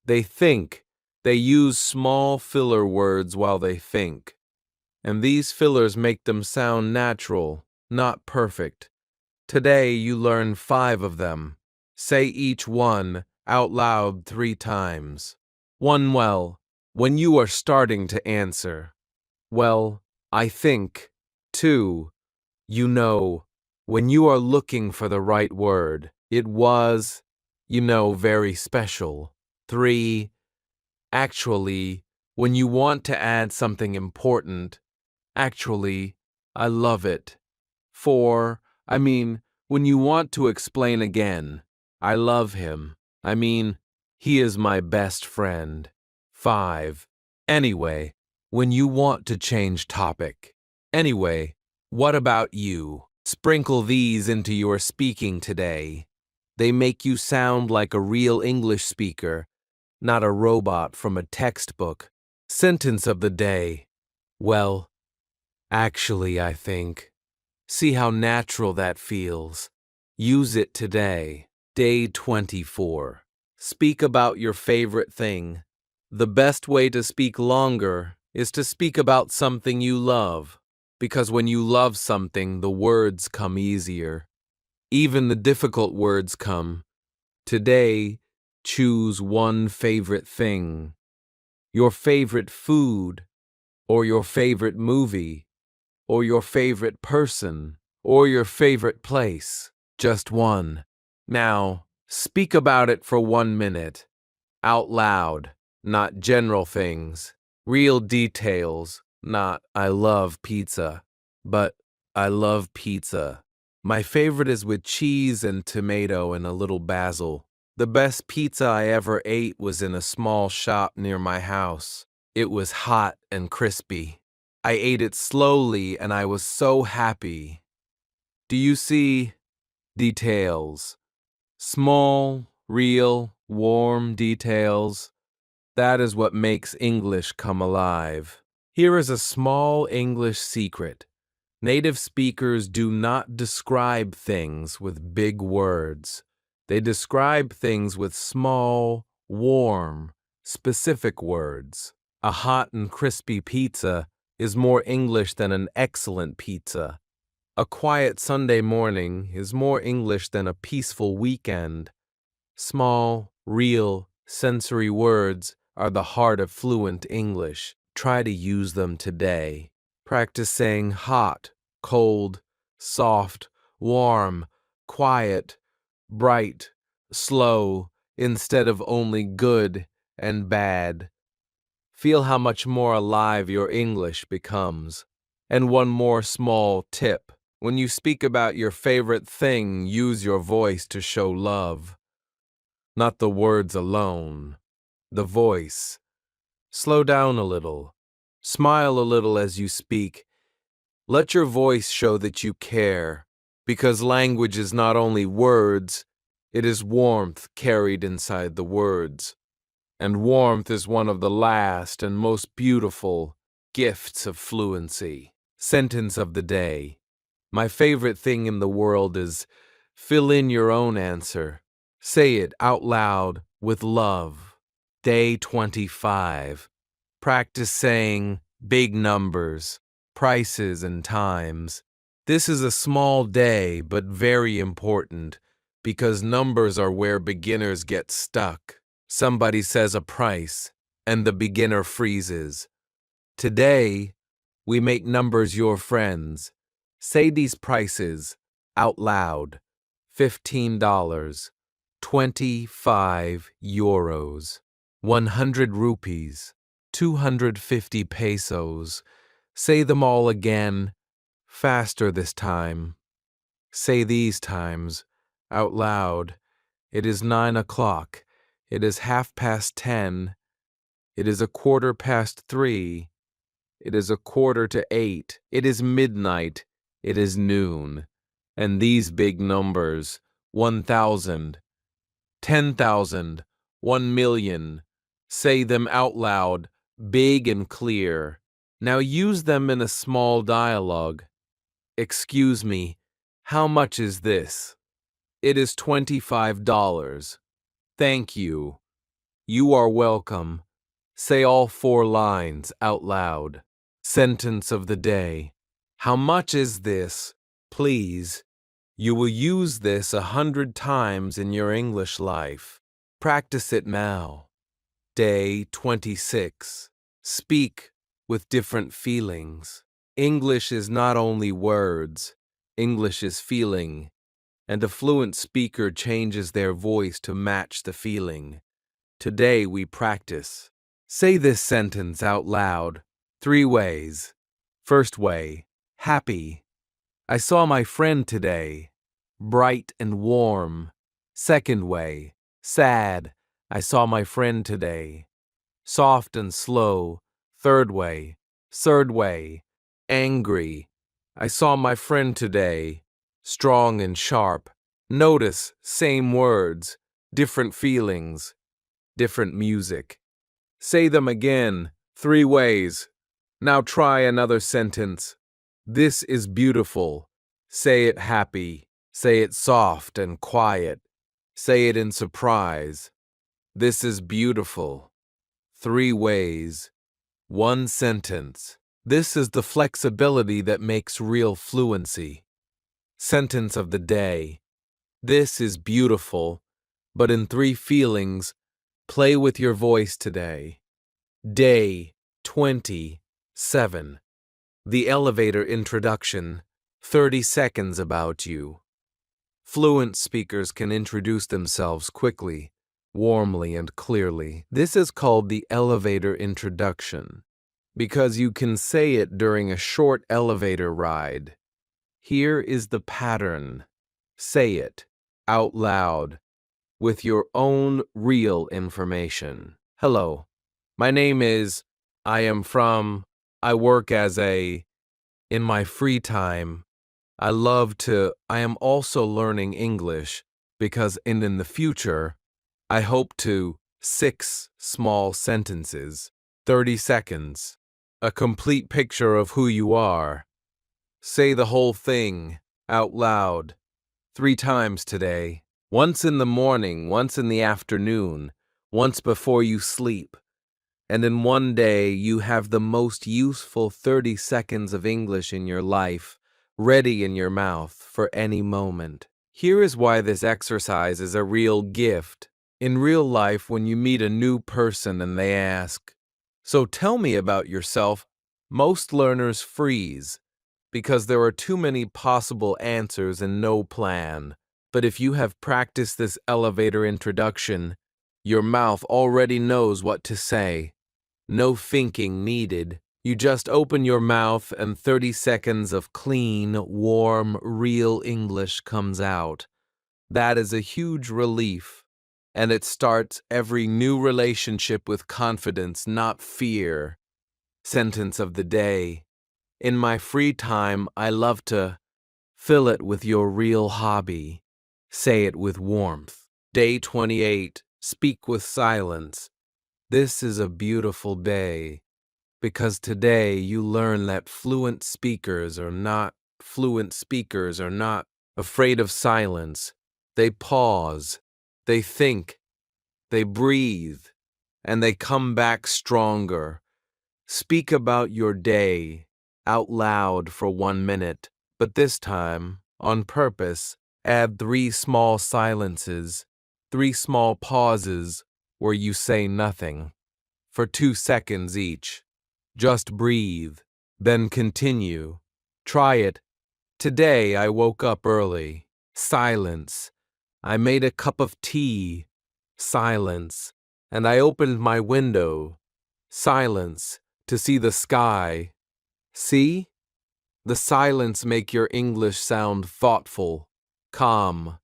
They think. They use small filler words while they think. And these fillers make them sound natural, not perfect. Today you learn 5 of them. Say each one out loud 3 times. 1. Well, when you are starting to answer. Well, I think. 2. You know, when you are looking for the right word. It was, very special. 3. Actually, when you want to add something important. Actually, I love it. 4. When you want to explain again. I love him. He is my best friend. 5. Anyway, when you want to change topic. Anyway, what about you? Sprinkle these into your speaking today. They make you sound like a real English speaker, not a robot from a textbook. Sentence of the day. Well, actually, I think. See how natural that feels. Use it today. Day 24. Speak about your favorite thing. The best way to speak longer is to speak about something you love, because when you love something, the words come easier. Even the difficult words come. Today, choose one favorite thing. Your favorite food, or your favorite movie, or your favorite person, or your favorite place. Just one. Now, speak about it for 1 minute. Out loud, not general things. Real details, not I love pizza, but I love pizza. My favorite is with cheese and tomato and a little basil. The best pizza I ever ate was in a small shop near my house. It was hot and crispy. I ate it slowly and I was so happy. Do you see? Details. Small, real, warm details. That is what makes English come alive. Here is a small English secret. Native speakers do not describe things with big words. They describe things with small, warm, specific words. A hot and crispy pizza is more English than an excellent pizza. A quiet Sunday morning is more English than a peaceful weekend. Small, real, sensory words are the heart of fluent English. Try to use them today. Practice saying hot, cold, soft, warm, quiet, bright, slow, instead of only good and bad. Feel how much more alive your English becomes. And one more small tip. When you speak about your favorite thing, use your voice to show love. Not the words alone, the voice. Slow down a little. Smile a little as you speak. Let your voice show that you care, because language is not only words, it is warmth carried inside the words. And warmth is one of the last and most beautiful gifts of fluency. Sentence of the day. My favorite thing in the world is fill in your own answer. Say it out loud with love. Day 25. Practice saying big numbers, prices, and times. This is a small day, but very important, because numbers are where beginners get stuck. Somebody says a price, and the beginner freezes. Today, we make numbers your friends. Say these prices out loud. $15, 25 euros, 100 rupees, 250 pesos. Say them all again, faster this time. Say these times out loud. It is 9 o'clock. It is 10:30. It is 3:15. It is 7:45. It is midnight. It is noon. And these big numbers, 1,000, 10,000, 1,000,000, say them out loud big and clear. Now use them in a small dialogue. Excuse me, how much is this? It is $25. Thank you. You are welcome. Say all 4 lines out loud. Sentence of the day. How much is this? Please. You will use this 100 times in your English life. Practice it now. Day 26. Speak with different feelings. English is not only words, English is feeling, and a fluent speaker changes their voice to match the feeling. Today we practice. Say this sentence out loud 3 ways. First way, happy. I saw my friend today. Bright and warm. Second way, sad. I saw my friend today. Soft and slow. Third way, angry. I saw my friend today. Strong and sharp. Notice, same words, different feelings, different music. Say them again, 3 ways. Now try another sentence. This is beautiful. Say it happy. Say it soft and quiet. Say it in surprise. This is beautiful. 3 ways. 1 sentence. This is the flexibility that makes real fluency. Sentence of the day. This is beautiful, but in 3 feelings. Play with your voice today. Day 27. The elevator introduction. 30 seconds about you. Fluent speakers can introduce themselves quickly, warmly, and clearly. This is called the elevator introduction because you can say it during a short elevator ride. Here is the pattern. Say it out loud with your own real information. Hello, my name is, I am from, I work as a, in my free time, I am also learning English because in the future, I hope to, 6 small sentences, 30 seconds, a complete picture of who you are. Say the whole thing out loud 3 times today. Once in the morning, once in the afternoon, once before you sleep. And in one day, you have the most useful 30 seconds of English in your life, ready in your mouth for any moment. Here is why this exercise is a real gift. In real life, when you meet a new person and they ask, "So tell me about yourself," most learners freeze because there are too many possible answers and no plan. But if you have practiced this elevator introduction, your mouth already knows what to say. No thinking needed. You just open your mouth and 30 seconds of clean, warm, real English comes out. That is a huge relief. And it starts every new relationship with confidence, not fear. Sentence of the day. In my free time, I love to fill it with your real hobby. Say it with warmth. Day 28. Speak with silence. This is a beautiful day because today you learn that fluent speakers are not afraid of silence. They pause, they think, they breathe, and they come back stronger. Speak about your day out loud for 1 minute, but this time, on purpose, add 3 small silences, 3 small pauses where you say nothing, for 2 seconds each. Just breathe, then continue. Try it. Today I woke up early. Silence. I made a cup of tea. Silence. And I opened my window. Silence. To see the sky. See? The silence make your English sound thoughtful, calm,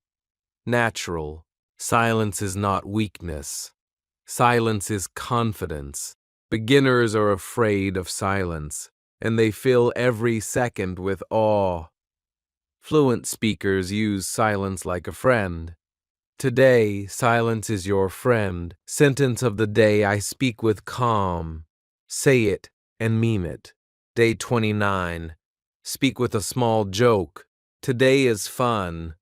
natural. Silence is not weakness. Silence is confidence. Beginners are afraid of silence, and they fill every second with awe. Fluent speakers use silence like a friend. Today, silence is your friend. Sentence of the day, I speak with calm. Say it and mean it. Day 29. Speak with a small joke. Today is fun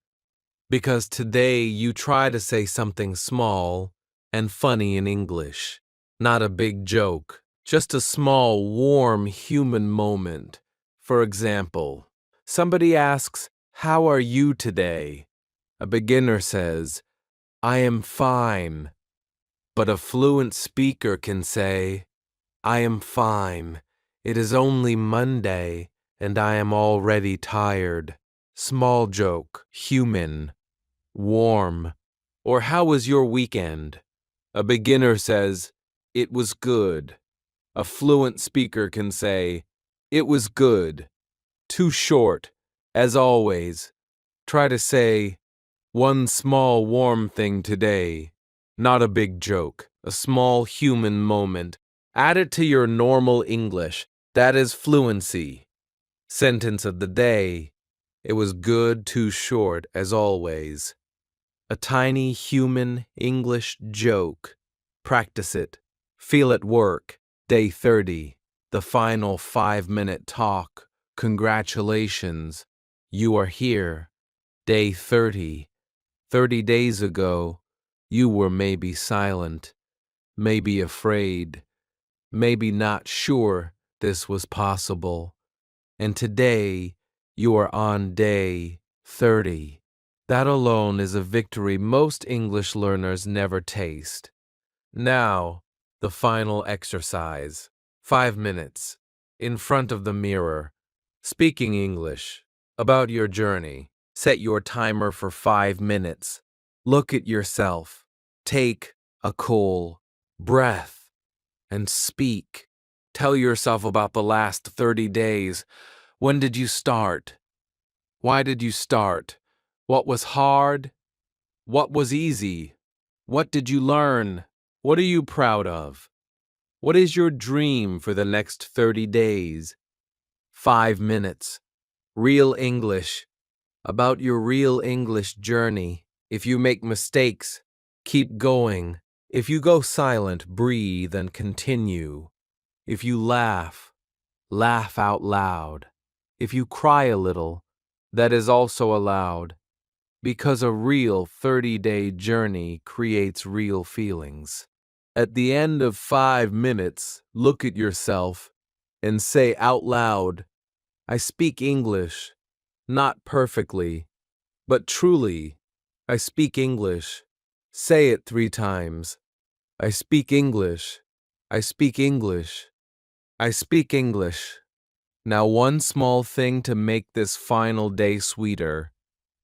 because today you try to say something small and funny in English. Not a big joke, just a small, warm human moment. For example, somebody asks, "How are you today?" A beginner says, "I am fine." But a fluent speaker can say, "I am fine. It is only Monday, and I am already tired." Small joke, human, warm. Or how was your weekend? A beginner says, "It was good." A fluent speaker can say, "It was good." Too short. As always, try to say, "One small warm thing today." Not a big joke, a small human moment. Add it to your normal English. That is fluency. Sentence of the day. It was good, too short, as always. A tiny human English joke. Practice it. Feel it work. Day 30. The final 5-minute talk. Congratulations. You are here. Day 30. 30 days ago, you were maybe silent, maybe afraid, maybe not sure this was possible. And today, you are on day 30. That alone is a victory most English learners never taste. Now, the final exercise. 5 minutes. In front of the mirror. Speaking English. About your journey. Set your timer for 5 minutes. Look at yourself. Take a cool breath and speak. Tell yourself about the last 30 days. When did you start? Why did you start? What was hard? What was easy? What did you learn? What are you proud of? What is your dream for the next 30 days? 5 minutes. Real English. About your real English journey. If you make mistakes, keep going. If you go silent, breathe and continue. If you laugh, laugh out loud. If you cry a little, that is also allowed. Because a real 30-day journey creates real feelings. At the end of 5 minutes, look at yourself and say out loud, "I speak English, not perfectly, but truly, I speak English." Say it 3 times. I speak English. I speak English. I speak English. Now one small thing to make this final day sweeter.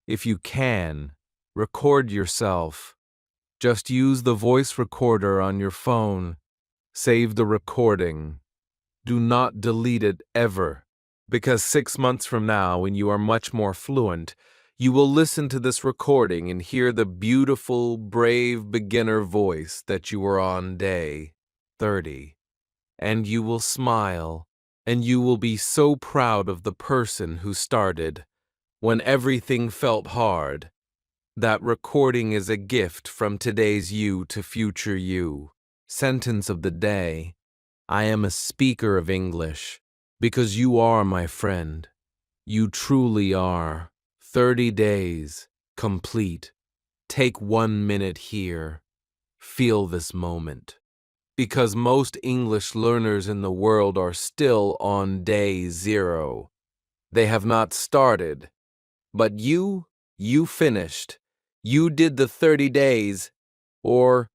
If you can, record yourself. Just use the voice recorder on your phone. Save the recording. Do not delete it ever, because 6 months from now, when you are much more fluent, you will listen to this recording and hear the beautiful, brave beginner voice that you were on day 30. And you will smile, and you will be so proud of the person who started when everything felt hard. That recording is a gift from today's you to future you. Sentence of the day. I am a speaker of English because you are my friend. You truly are. 30 days. Complete. Take 1 minute here. Feel this moment. Because most English learners in the world are still on day 0. They have not started. But you finished. You did the 30 days. Or,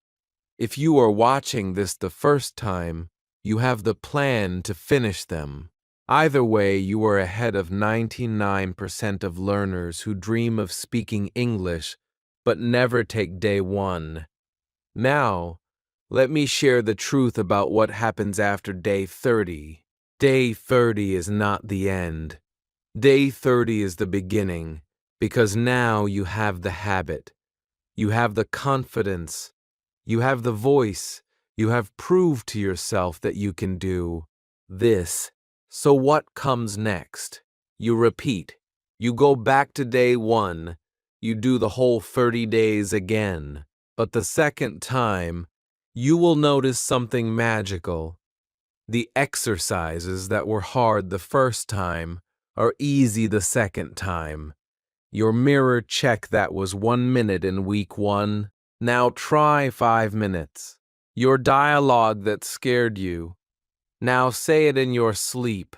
if you are watching this the first time, you have the plan to finish them. Either way, you are ahead of 99% of learners who dream of speaking English but never take day 1. Now, let me share the truth about what happens after day 30. Day 30 is not the end. Day 30 is the beginning, because now you have the habit, you have the confidence, you have the voice, you have proved to yourself that you can do this. So what comes next? You repeat. You go back to day 1. You do the whole 30 days again. But the second time, you will notice something magical. The exercises that were hard the first time are easy the second time. Your mirror check that was 1 minute in week 1. Now try 5 minutes. Your dialogue that scared you. Now say it in your sleep.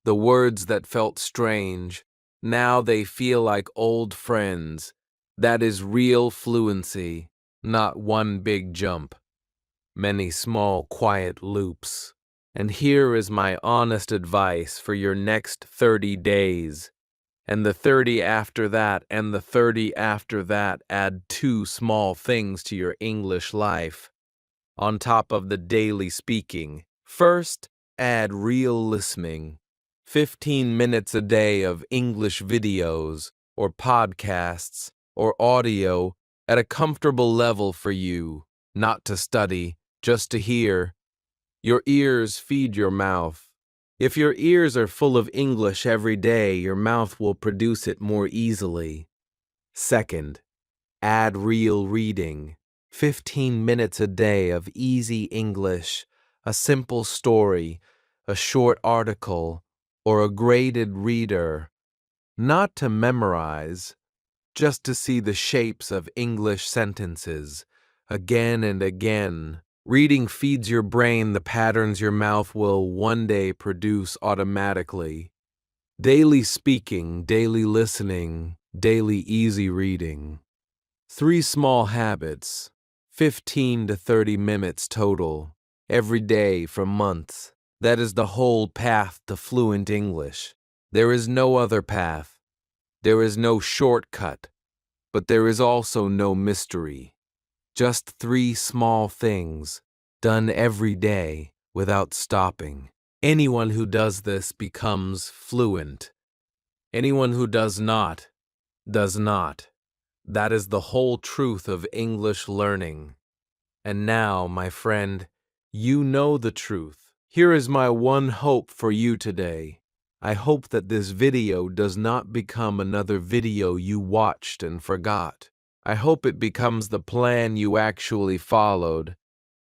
The words that felt strange. Now they feel like old friends. That is real fluency, not one big jump. Many small, quiet loops. And here is my honest advice for your next 30 days. And the 30 after that, and the 30 after that, add 2 small things to your English life. On top of the daily speaking. First, add real listening. 15 minutes a day of English videos, or podcasts, or audio at a comfortable level for you, not to study, just to hear. Your ears feed your mouth. If your ears are full of English every day, your mouth will produce it more easily. Second, add real reading. 15 minutes a day of easy English, a simple story, a short article, or a graded reader. Not to memorize, just to see the shapes of English sentences, again and again. Reading feeds your brain the patterns your mouth will one day produce automatically. Daily speaking, daily listening, daily easy reading. 3 small habits, 15 to 30 minutes total, every day for months. That is the whole path to fluent English. There is no other path. There is no shortcut, but there is also no mystery. Just 3 small things, done every day without stopping. Anyone who does this becomes fluent. Anyone who does not, does not. That is the whole truth of English learning. And now, my friend, you know the truth. Here is my one hope for you today. I hope that this video does not become another video you watched and forgot. I hope it becomes the plan you actually followed,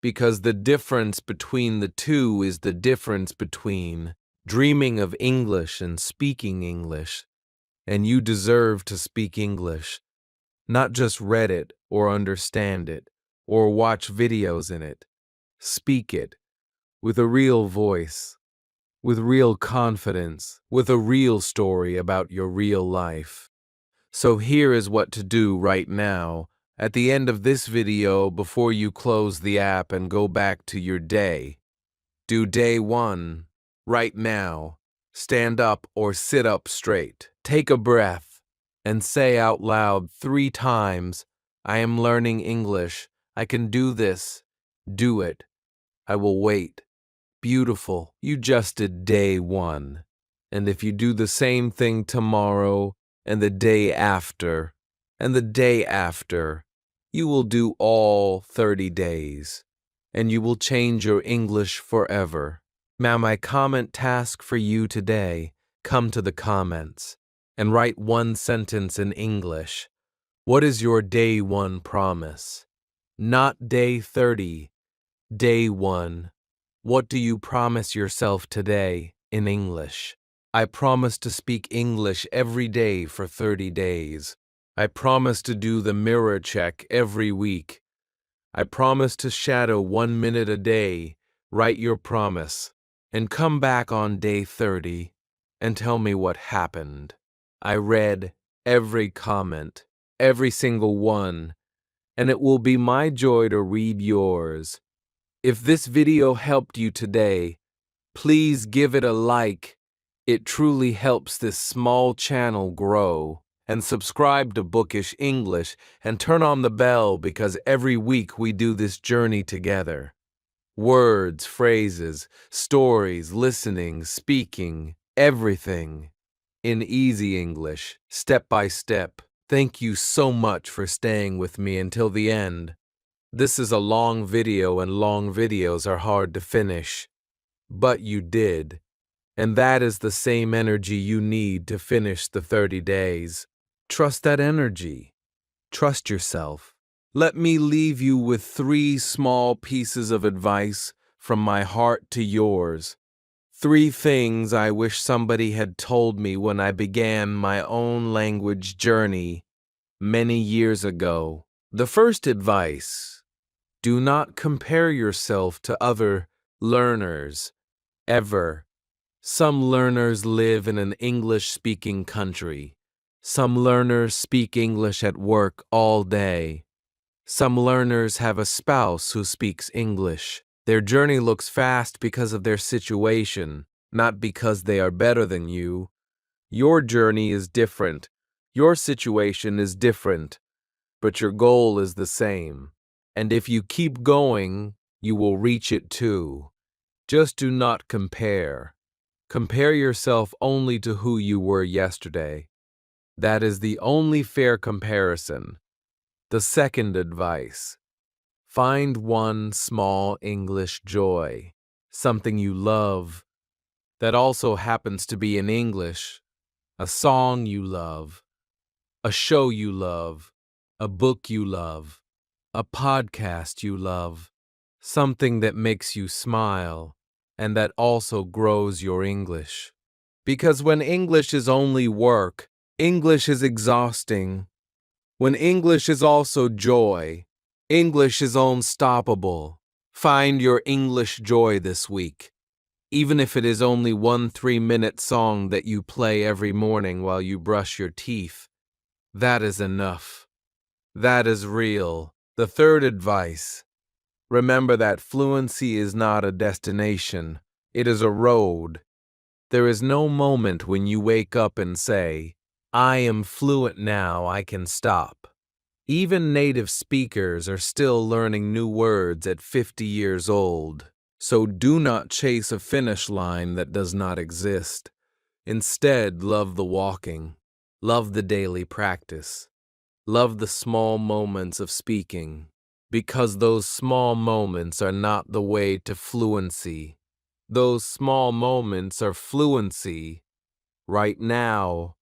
because the difference between the two is the difference between dreaming of English and speaking English. And you deserve to speak English, not just read it or understand it or watch videos in it. Speak it with a real voice, with real confidence, with a real story about your real life. So here is what to do right now. At the end of this video, before you close the app and go back to your day, do day 1 right now. Stand up or sit up straight. Take a breath and say out loud 3 times, I am learning English. I can do this. Do it. I will wait. Beautiful. You just did day 1. And if you do the same thing tomorrow, and the day after, and the day after, you will do all 30 days, and you will change your English forever. Now my comment task for you today, come to the comments, and write 1 sentence in English. What is your day 1 promise? Not day 30, day 1. What do you promise yourself today in English? I promise to speak English every day for 30 days. I promise to do the mirror check every week. I promise to shadow 1 minute a day. Write your promise and come back on day 30 and tell me what happened. I read every comment, every single one, and it will be my joy to read yours. If this video helped you today, please give it a like. It truly helps this small channel grow. And subscribe to Bookish English and turn on the bell because every week we do this journey together. Words, phrases, stories, listening, speaking, everything. In easy English, step by step. Thank you so much for staying with me until the end. This is a long video and long videos are hard to finish. But you did. And that is the same energy you need to finish the 30 days. Trust that energy. Trust yourself. Let me leave you with 3 small pieces of advice from my heart to yours. 3 things I wish somebody had told me when I began my own language journey many years ago. The first advice: do not compare yourself to other learners, ever. Some learners live in an English-speaking country. Some learners speak English at work all day. Some learners have a spouse who speaks English. Their journey looks fast because of their situation, not because they are better than you. Your journey is different. Your situation is different, but your goal is the same. And if you keep going, you will reach it too. Just do not compare. Compare yourself only to who you were yesterday. That is the only fair comparison. The second advice: find one small English joy, something you love that also happens to be in English, a song you love, a show you love, a book you love, a podcast you love, something that makes you smile and that also grows your English. Because when English is only work, English is exhausting. When English is also joy, English is unstoppable. Find your English joy this week. Even if it is only one 3-minute song that you play every morning while you brush your teeth, that is enough. That is real. The third advice: remember that fluency is not a destination, it is a road. There is no moment when you wake up and say, I am fluent now, I can stop. Even native speakers are still learning new words at 50 years old. So do not chase a finish line that does not exist. Instead, love the walking. Love the daily practice. Love the small moments of speaking. Because those small moments are not the way to fluency. Those small moments are fluency. Right now,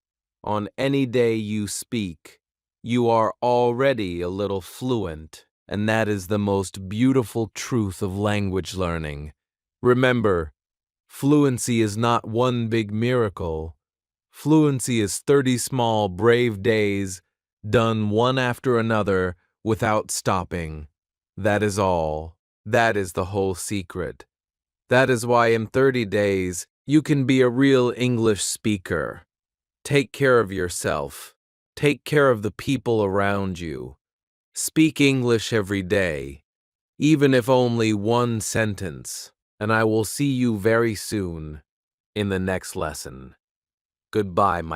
on any day you speak, you are already a little fluent, and that is the most beautiful truth of language learning. Remember, fluency is not one big miracle. Fluency is 30 small, brave days, done one after another without stopping. That is all. That is the whole secret. That is why in 30 days, you can be a real English speaker. Take care of yourself. Take care of the people around you. Speak English every day, even if only one sentence, and I will see you very soon in the next lesson. Goodbye, my